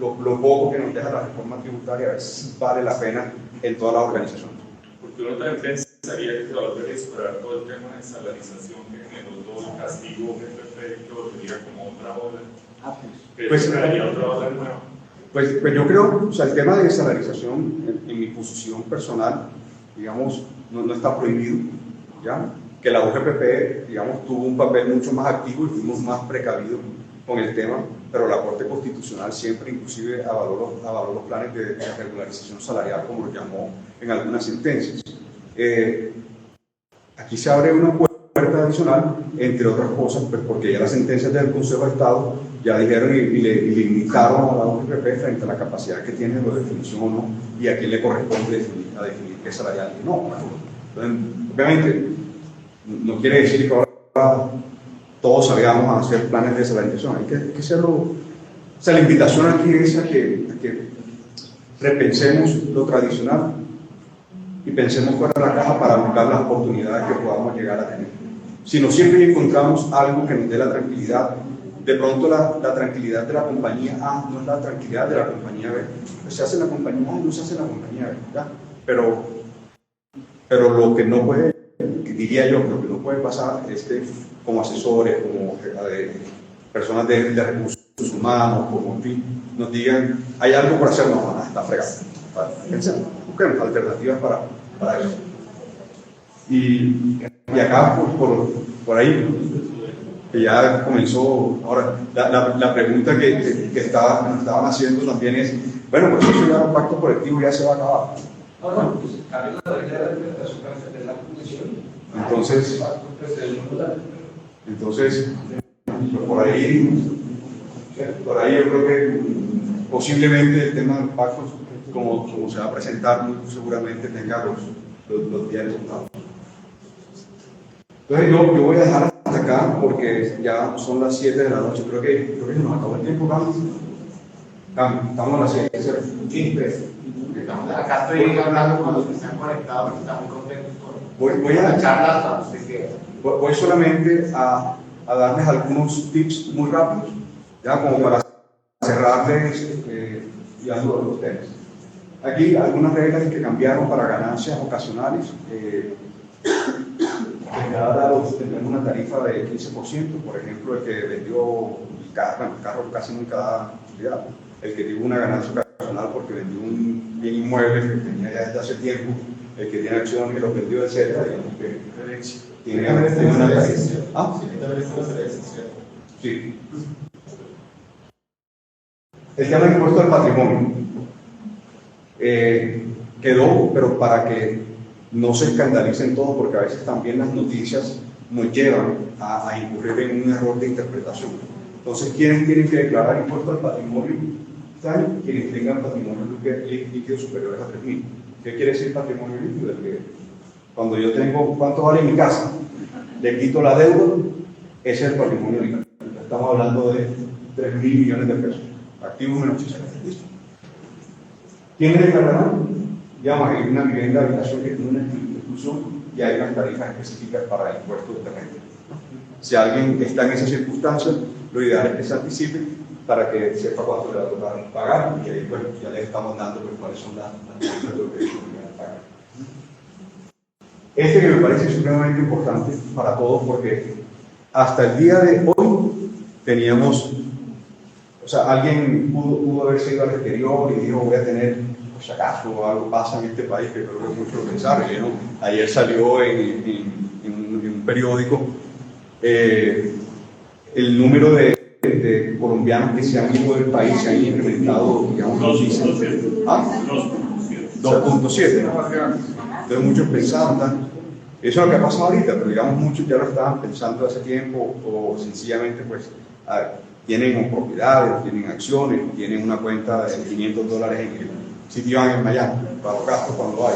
lo poco que nos deja la reforma tributaria, a ver si vale la pena en todas las organizaciones. Porque uno también pensaría que se va a volver a esperar todo el tema de salarización que generó todo el castigo GPP, que volvería como otra ola. Que Pues, esperaría otra ola nueva. Pues yo creo, o sea, el tema de salarización, en mi posición personal, digamos, no está prohibido, ¿ya? Que la UGPP, digamos, tuvo un papel mucho más activo y fuimos más precavidos con el tema, pero la Corte Constitucional siempre inclusive avaló los planes de regularización salarial, como lo llamó en algunas sentencias. Aquí se abre una puerta adicional, entre otras cosas, pues porque ya las sentencias del Consejo de Estado ya dijeron y le limitaron a la UGPP frente a la capacidad que tiene de definición o no, y a quién le corresponde definir qué es salarial y no. Entonces, obviamente, no quiere decir que ahora todos salgamos a hacer planes de salarización, hay que hacerlo. O sea, la invitación aquí es a que repensemos lo tradicional y pensemos fuera de la caja para buscar las oportunidades que podamos llegar a tener. Si no siempre encontramos algo que nos dé la tranquilidad, de pronto la tranquilidad de la compañía A no es la tranquilidad de la compañía B. Pues se hace en la compañía A y no se hace en la compañía B, ¿verdad? Pero lo que no puede, diría yo, lo que no puede pasar es que como asesores, como personas de recursos humanos, como en fin, nos digan, hay algo por hacer, no, está fregado. Pensemos, busquemos alternativas para eso. Y acá, por ahí, que ya comenzó, ahora, la pregunta que nos estaban haciendo también es, bueno, pues eso ya el pacto colectivo ya se va a acabar. Entonces, por ahí yo creo que posiblemente el tema del pacto, como se va a presentar, muy seguramente tenga los días contados. Entonces yo voy a dejar hasta acá porque ya son las 7 de la noche, creo que se nos acabó el tiempo, Carlos. Estamos a las 6. Sí, pues. Acá estoy hablando con los que están conectados, que están muy contentos con la charla. Voy solamente a darles algunos tips muy rápidos, ya como para cerrarles y algo de los temas. Aquí algunas reglas que cambiaron para ganancias ocasionales. En cada lado tenemos una tarifa de 15%, por ejemplo, el que vendió el carro casi nunca da utilidad. El que tuvo una ganancia ocasional porque vendió un bien inmueble que tenía ya desde hace tiempo, el que tiene acciones que los vendió, etcétera, digamos que tiene una tarifa. ¿Ah? Sí. El tema del impuesto al patrimonio quedó, pero para que no se escandalicen todos, porque a veces también las noticias nos llevan a incurrir en un error de interpretación. Entonces, ¿quiénes tienen que declarar impuesto al patrimonio? Están quienes tengan patrimonio líquido superiores a 3.000. ¿Qué quiere decir patrimonio líquido? Es que cuando yo tengo, ¿cuánto vale mi casa? Le quito la deuda, ese es el patrimonio líquido. Estamos hablando de 3.000 millones de pesos. Activos menos chispas. ¿Quiénes declararán? Digamos, hay una vivienda de habitación que tiene una exclusión y hay unas tarifas específicas para impuestos de renta. Si alguien está en esa circunstancia, lo ideal es que se anticipe para que sepa cuánto le va a tocar pagar y ahí pues, ya le estamos dando pues, cuáles son las tarifas de lo que van a pagar. Que me parece supremamente importante para todos porque hasta el día de hoy teníamos, o sea, alguien pudo haberse ido al exterior y dijo voy a tener, pues acaso algo pasa en este país que creo que es mucho pensar, ¿no? Ayer salió en un periódico el número de colombianos que se han ido del país, se han incrementado, digamos, 2.7. ¿Ah? 2.7. Entonces muchos pensaban, eso es lo que ha pasado ahorita, pero digamos muchos ya lo estaban pensando hace tiempo o sencillamente pues tienen propiedades, tienen acciones, tienen una cuenta de $500 en el sitio en Miami, para los gastos cuando hay.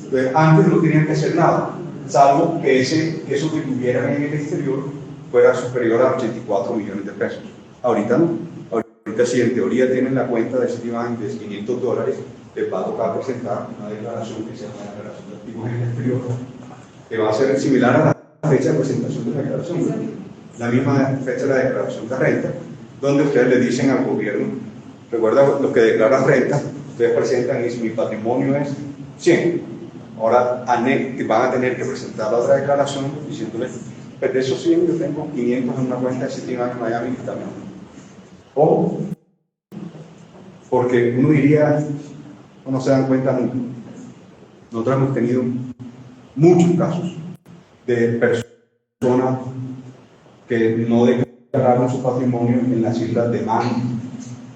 Entonces antes no tenían que hacer nada, salvo que eso que tuvieran en el exterior fuera superior a 84 millones de pesos. Ahorita no. Ahorita si en teoría tienen la cuenta de Citibank de $500, les va a tocar presentar una declaración que se llama la declaración de activos en el exterior, que va a ser similar a la fecha de presentación de la declaración, la misma fecha de la declaración de renta, donde ustedes le dicen al gobierno, recuerda los que declaran renta, ustedes presentan y dicen mi patrimonio es 100, ahora van a tener que presentar la otra declaración diciéndole, pues de esos 100 yo tengo 500 en una cuenta de Citibank en Miami y también. O, porque uno diría, no se dan cuenta nunca. Nosotros hemos tenido muchos casos de personas que no declararon su patrimonio en las islas de Man,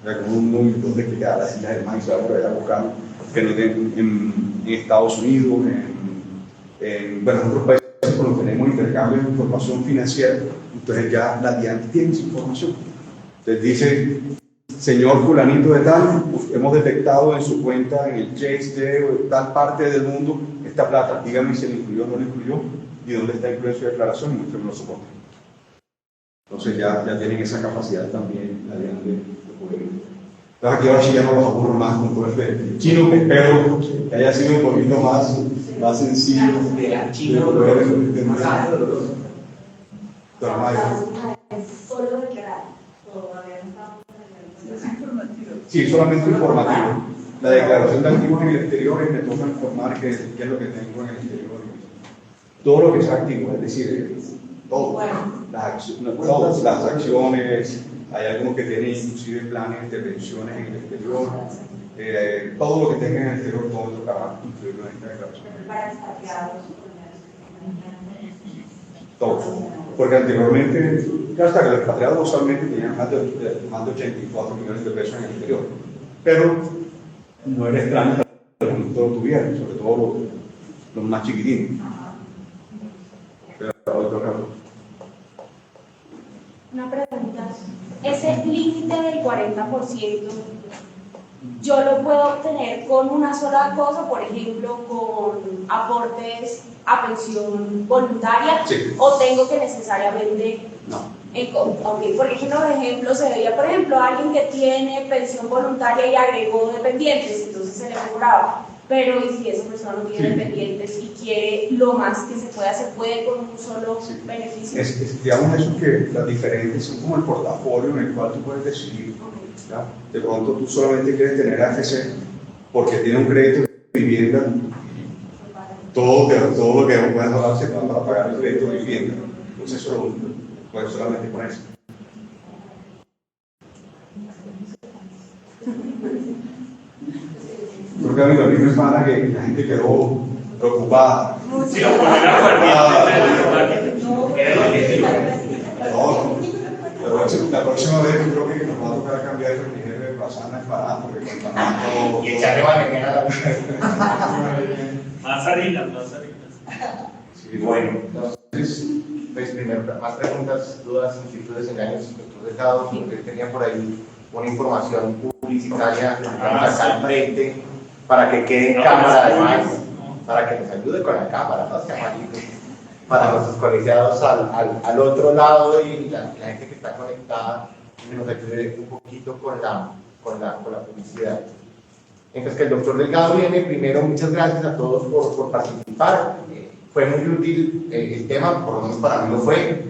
como un movimiento de que a las islas de Man y se va por allá a buscar, que no en Estados Unidos, en otros países con los que tenemos intercambio de información financiera, entonces ya la DIAN tiene esa información. Entonces dice, señor fulanito de tal, hemos detectado en su cuenta, en el Chase o en tal parte del mundo, esta plata, dígame si le incluyó o no le incluyó, y dónde está incluida en su declaración, y muéstrame los soportes. Entonces ya tienen esa capacidad también la DIAN de poder. Entonces aquí ahora sí ya no los aburro más con todo este chino, que espero que haya sido un poquito más sencillo. Chino, solo declarar. Sí, solamente informativo. La declaración de activos en el exterior me toca informar qué es lo que tengo en el exterior. Todo lo que es activo, es decir, todo. Todas las acciones, hay algunos que tienen inclusive planes de pensiones en el exterior. Todo lo que tenga en el exterior, todo tocará incluirlo en esta declaración. Para expatriados. Todo. Porque anteriormente, hasta que los expatriados usualmente tenían más de 84 millones de pesos en el exterior. Pero no era extraño que el mundo lo tuvieran, sobre todo los más chiquitines. Una pregunta. Ese límite del 40%, ¿yo lo puedo obtener con una sola cosa, por ejemplo, con aportes a pensión voluntaria? Sí. ¿O tengo que necesariamente...? No. Okay, porque es que unos ejemplos se veía, por ejemplo, alguien que tiene pensión voluntaria y agregó dependientes, entonces se le cobraba. Pero ¿y si esa persona no tiene dependientes y quiere lo más que se puede hacer, puede con un solo beneficio? Digamos eso, que las diferentes son como el portafolio en el cual tú puedes decidir. ¿Ya? De pronto tú solamente quieres tener AFC porque tiene un crédito de vivienda. Todo lo que puedas hablar se va para pagar el crédito de vivienda. Entonces eso lo puedes solamente con eso. Creo que a mí me pasa que la gente quedó preocupada. Si lo ponen a la próxima vez creo que nos va a tocar cambiar el refrigerio de Plazana en Paraná, porque con Paraná Y echarle manejar a la Más harinas. Sí, bueno, entonces, pues primero, más preguntas, dudas, inquietudes, engaños, doctor Delgado, que tenía por ahí una información publicitaria al frente para que quede en cámara además, para que nos ayude con la cámara, no sea malito, para nuestros colegiados al otro lado y la gente que está conectada, que nos ayude un poquito con la publicidad. Entonces, que el doctor Delgado viene, primero, muchas gracias a todos por participar. Fue muy útil el tema, por lo menos para mí lo fue.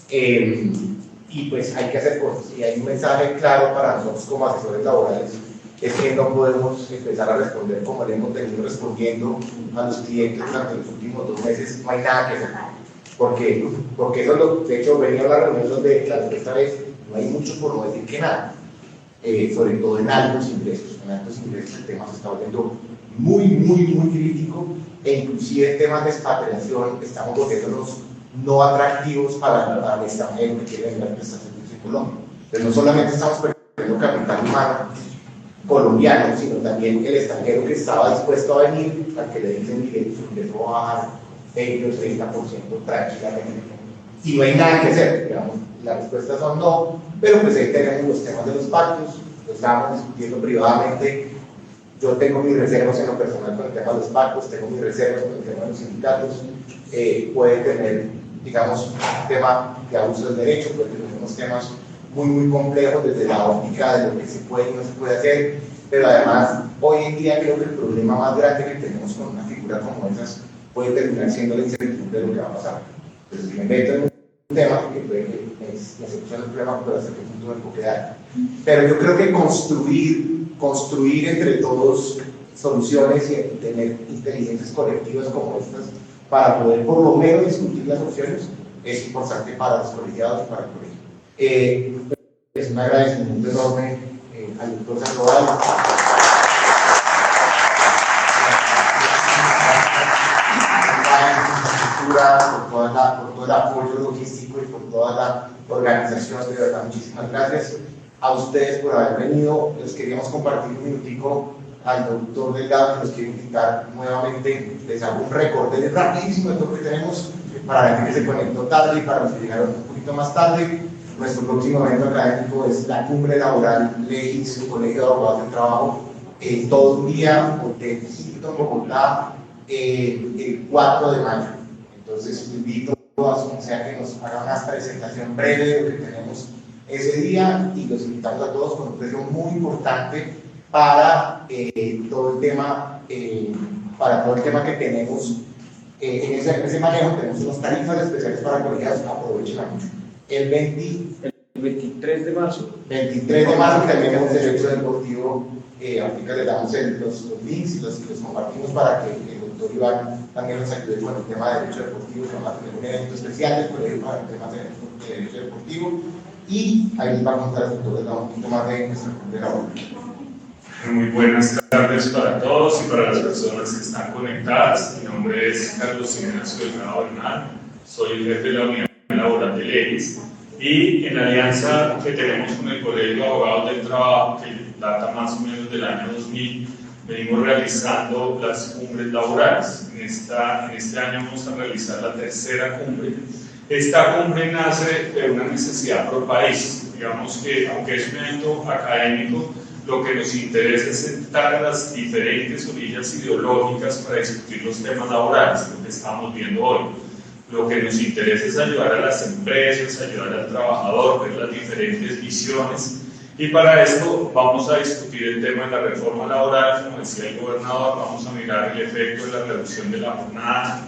Y pues hay que hacer cosas. Y hay un mensaje claro para nosotros como asesores laborales, es que no podemos empezar a responder como le hemos venido respondiendo a los clientes durante los últimos 2 meses. No hay nada que hacer. Porque eso es lo, de hecho, venía a la reunión donde la esta vez no hay mucho por no decir que nada. Sobre todo en altos ingresos. En altos ingresos el tema se está volviendo muy crítico, e inclusive en temas de expatriación estamos volviéndonos no atractivos para el extranjero que quiere venir a prestar servicios en Colombia. Entonces no solamente estamos perdiendo capital humano colombiano, sino también el extranjero que estaba dispuesto a venir, al que le dicen que su ingreso va a bajar 20 o 30% tranquilamente. Y no hay nada que hacer, digamos, las respuestas son no, pero pues ahí tenemos los temas de los pactos, lo estábamos discutiendo privadamente. Yo tengo mis reservas en lo personal con el tema de los pactos, tengo mis reservas con el tema de los sindicatos, puede tener, digamos, un tema de abuso del derecho, puede tener unos temas muy complejos desde la óptica de lo que se puede y no se puede hacer, pero además hoy en día creo que el problema más grande que tenemos con una figura como esas puede terminar siendo la incertidumbre de lo que va a pasar. Entonces, si me meto en un tema que puede que es la solución del problema, pero hasta qué punto me puedo quedar. Pero yo creo que construir entre todos soluciones y tener inteligencias colectivas como estas para poder por lo menos discutir las opciones es importante para los colegiados y para el colegio. Es un agradecimiento enorme al doctor Sandoval. Por todo el apoyo logístico y por toda la organización, de verdad, muchísimas gracias a ustedes por haber venido. Les queríamos compartir un minutico al doctor Delgado, que nos quiere invitar nuevamente. Les hago un recorte rapidísimo de todo lo que tenemos para la gente que se conectó tarde y para los que llegaron un poquito más tarde. Nuestro próximo evento académico es la Cumbre Laboral LEGIS, Colegio de Abogados del Trabajo, todo un día, Hotel Hilton, Bogotá, el 4 de mayo. Entonces, invito a sea que nos haga una presentación breve de lo que tenemos ese día y los invitamos a todos con un precio muy importante para todo el tema que tenemos en ese manejo. Tenemos unas tarifas especiales para colegiados, aprovechenla mucho. El 23 de marzo. 23 de marzo tenemos derecho deportivo. Ahorita le damos los links y los compartimos para que el doctor Iván también nos ayude con el tema de derecho deportivo, que vamos a tener un evento especial del colegio para el tema de derecho deportivo, y ahí les va a contar el doctor un poquito más de nuestra Cumbre Laboral. Muy buenas tardes para todos y para las personas que están conectadas. Mi nombre es Carlos Ignacio Delgado Bernal, soy el jefe de la unidad laboral de LEGIS, y en la alianza que tenemos con el Colegio de Abogados del Trabajo, que data más o menos del año 2000, venimos realizando las cumbres laborales. En este año vamos a realizar la tercera cumbre. Esta cumbre nace de una necesidad por país. Digamos que, aunque es un evento académico, lo que nos interesa es sentar a las diferentes orillas ideológicas para discutir los temas laborales, lo que estamos viendo hoy. Lo que nos interesa es ayudar a las empresas, ayudar al trabajador, ver las diferentes visiones. Y para esto vamos a discutir el tema de la reforma laboral, como decía el gobernador. Vamos a mirar el efecto de la reducción de la jornada,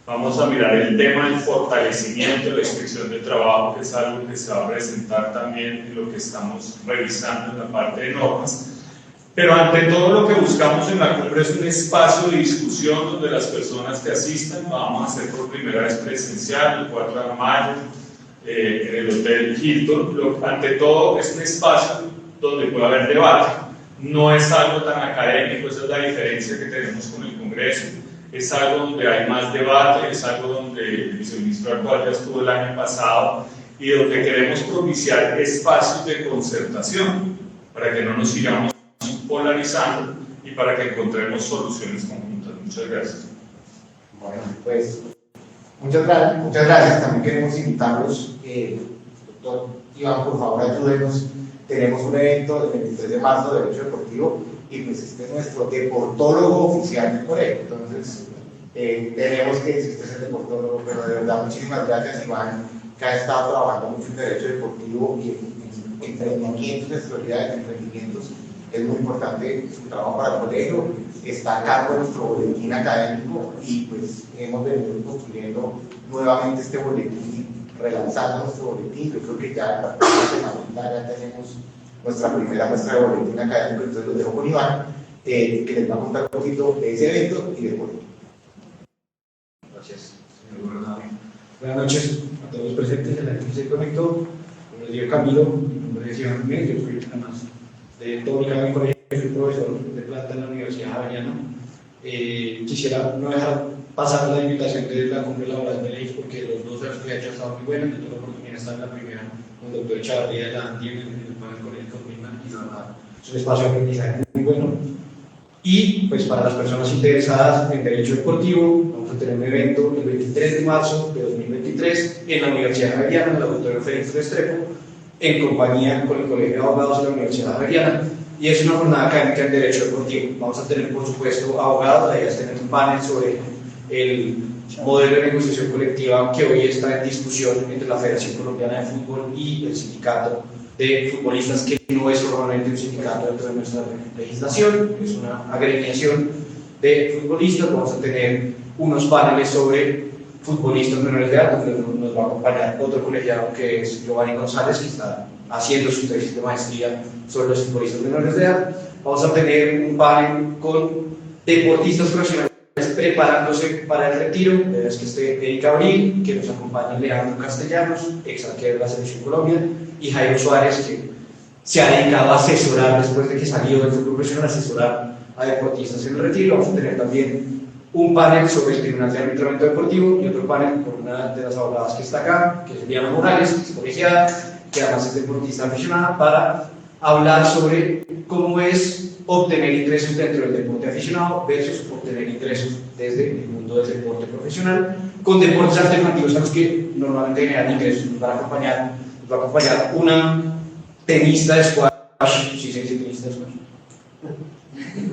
vamos a mirar el tema del fortalecimiento de la inspección de trabajo, que es algo que se va a presentar también en lo que estamos revisando en la parte de normas. Pero ante todo, lo que buscamos en la cumbre es un espacio de discusión donde las personas que asistan, vamos a hacer por primera vez presencial el 4 de mayo, en el Hotel Hilton. Ante todo, es un espacio donde puede haber debate. No es algo tan académico, esa es la diferencia que tenemos con el Congreso. Es algo donde hay más debate, es algo donde el viceministro actual ya estuvo el año pasado, y donde queremos propiciar espacios de concertación para que no nos sigamos polarizando y para que encontremos soluciones conjuntas. Muchas gracias. Bueno, pues muchas gracias. También queremos invitarlos, doctor Iván, por favor ayúdenos. Tenemos un evento el 23 de marzo de Derecho Deportivo, y pues este es nuestro deportólogo oficial del colegio. Entonces tenemos que decir que es el deportólogo, pero de verdad muchísimas gracias, Iván, que ha estado trabajando mucho en Derecho Deportivo y en emprendimientos, de emprendimientos. Es muy importante su trabajo para el colegio. Está a cargo de nuestro boletín académico, y pues hemos venido construyendo nuevamente este boletín, relanzando nuestro boletín. Yo creo que ya en la próxima semana ya tenemos nuestra primera muestra de boletín académico. Entonces los dejo con Iván, que les va a contar un poquito de ese evento y del boletín. Gracias, señor gobernador. Buenas noches a todos los presentes, a la gente que se conectó. Como les digo, Camilo, mi nombre es Iván Jiménez, yo soy además de todo mi camino en colegio, soy profesor de planta en la Universidad Javeriana. Quisiera no dejar pasar la invitación de la cumbre laboral de LEGIS, porque los dos años que ha hecho han estado muy buenos. Yo tuve la oportunidad de estar en la primera con el doctor Echavarría de la ANTI en el panel con el Cosmina, y la verdad es un espacio de aprendizaje muy bueno. Y pues para las personas interesadas en Derecho Deportivo, vamos a tener un evento el 23 de marzo de 2023 en la Universidad Javeriana, en el Auditorio Félix Restrepo, en compañía con el Colegio de Abogados de la Universidad Javeriana, y es una jornada académica en Derecho Deportivo. Vamos a tener, por supuesto, abogados. La idea es tener un panel sobre el modelo de negociación colectiva que hoy está en discusión entre la Federación Colombiana de Fútbol y el Sindicato de Futbolistas, que no es formalmente un sindicato dentro de nuestra legislación, es una agremiación de futbolistas. Vamos a tener unos paneles sobre futbolistas menores de edad, donde nos va a acompañar otro colegiado que es Giovanni González, que está haciendo su tesis de maestría sobre los futbolistas menores de edad. vamos a tener un panel con deportistas profesionales preparándose para el retiro, es que esté Erika Abril, que nos acompaña Leandro Castellanos, ex arquero de la Selección Colombia, y Jairo Suárez, que se ha dedicado a asesorar después de que salió del fútbol profesional, a asesorar a deportistas en el retiro. Vamos a tener también un panel sobre el Tribunal de Arbitramiento Deportivo y otro panel con una de las abogadas que está acá, que es Diana Morales, que es colegiada, que además es deportista aficionada, para hablar sobre cómo es obtener ingresos dentro del deporte aficionado versus obtener ingresos desde el mundo del deporte profesional, con deportes alternativos a los que normalmente generan ingresos. Nos va a acompañar una tenista de squash, sí se dice tenista de squash,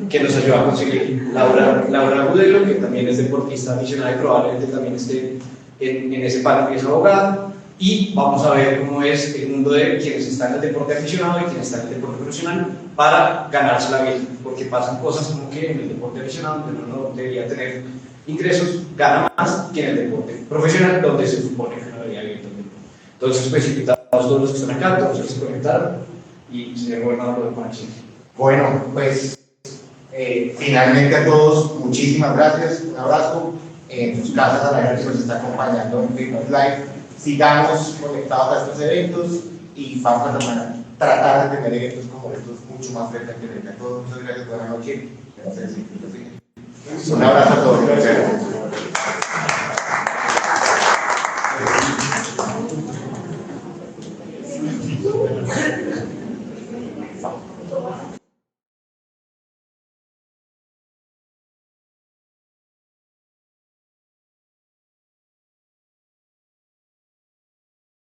que nos ayuda a conseguir Laura Agudelo, que también es deportista aficionada y probablemente también esté en ese panel, que es abogada. Y vamos a ver cómo es el mundo de quienes están en el deporte aficionado y quienes están en el deporte profesional para ganarse la vida, porque pasan cosas como que en el deporte aficionado, donde uno no debería tener ingresos, gana más que en el deporte profesional, donde se supone que no debería vivir también. Entonces, pues invitamos a todos los que están acá, todos los que se conectaron, y señor gobernador, lo de Chile. Bueno, pues finalmente a todos, muchísimas gracias, un abrazo en sus casas, a la gente que nos está acompañando en Facebook Live. Sigamos conectados a estos eventos y vamos a tratar de tener eventos como estos mucho más frecuentemente. A todos, muchas gracias, buenas noches. Un abrazo a todos.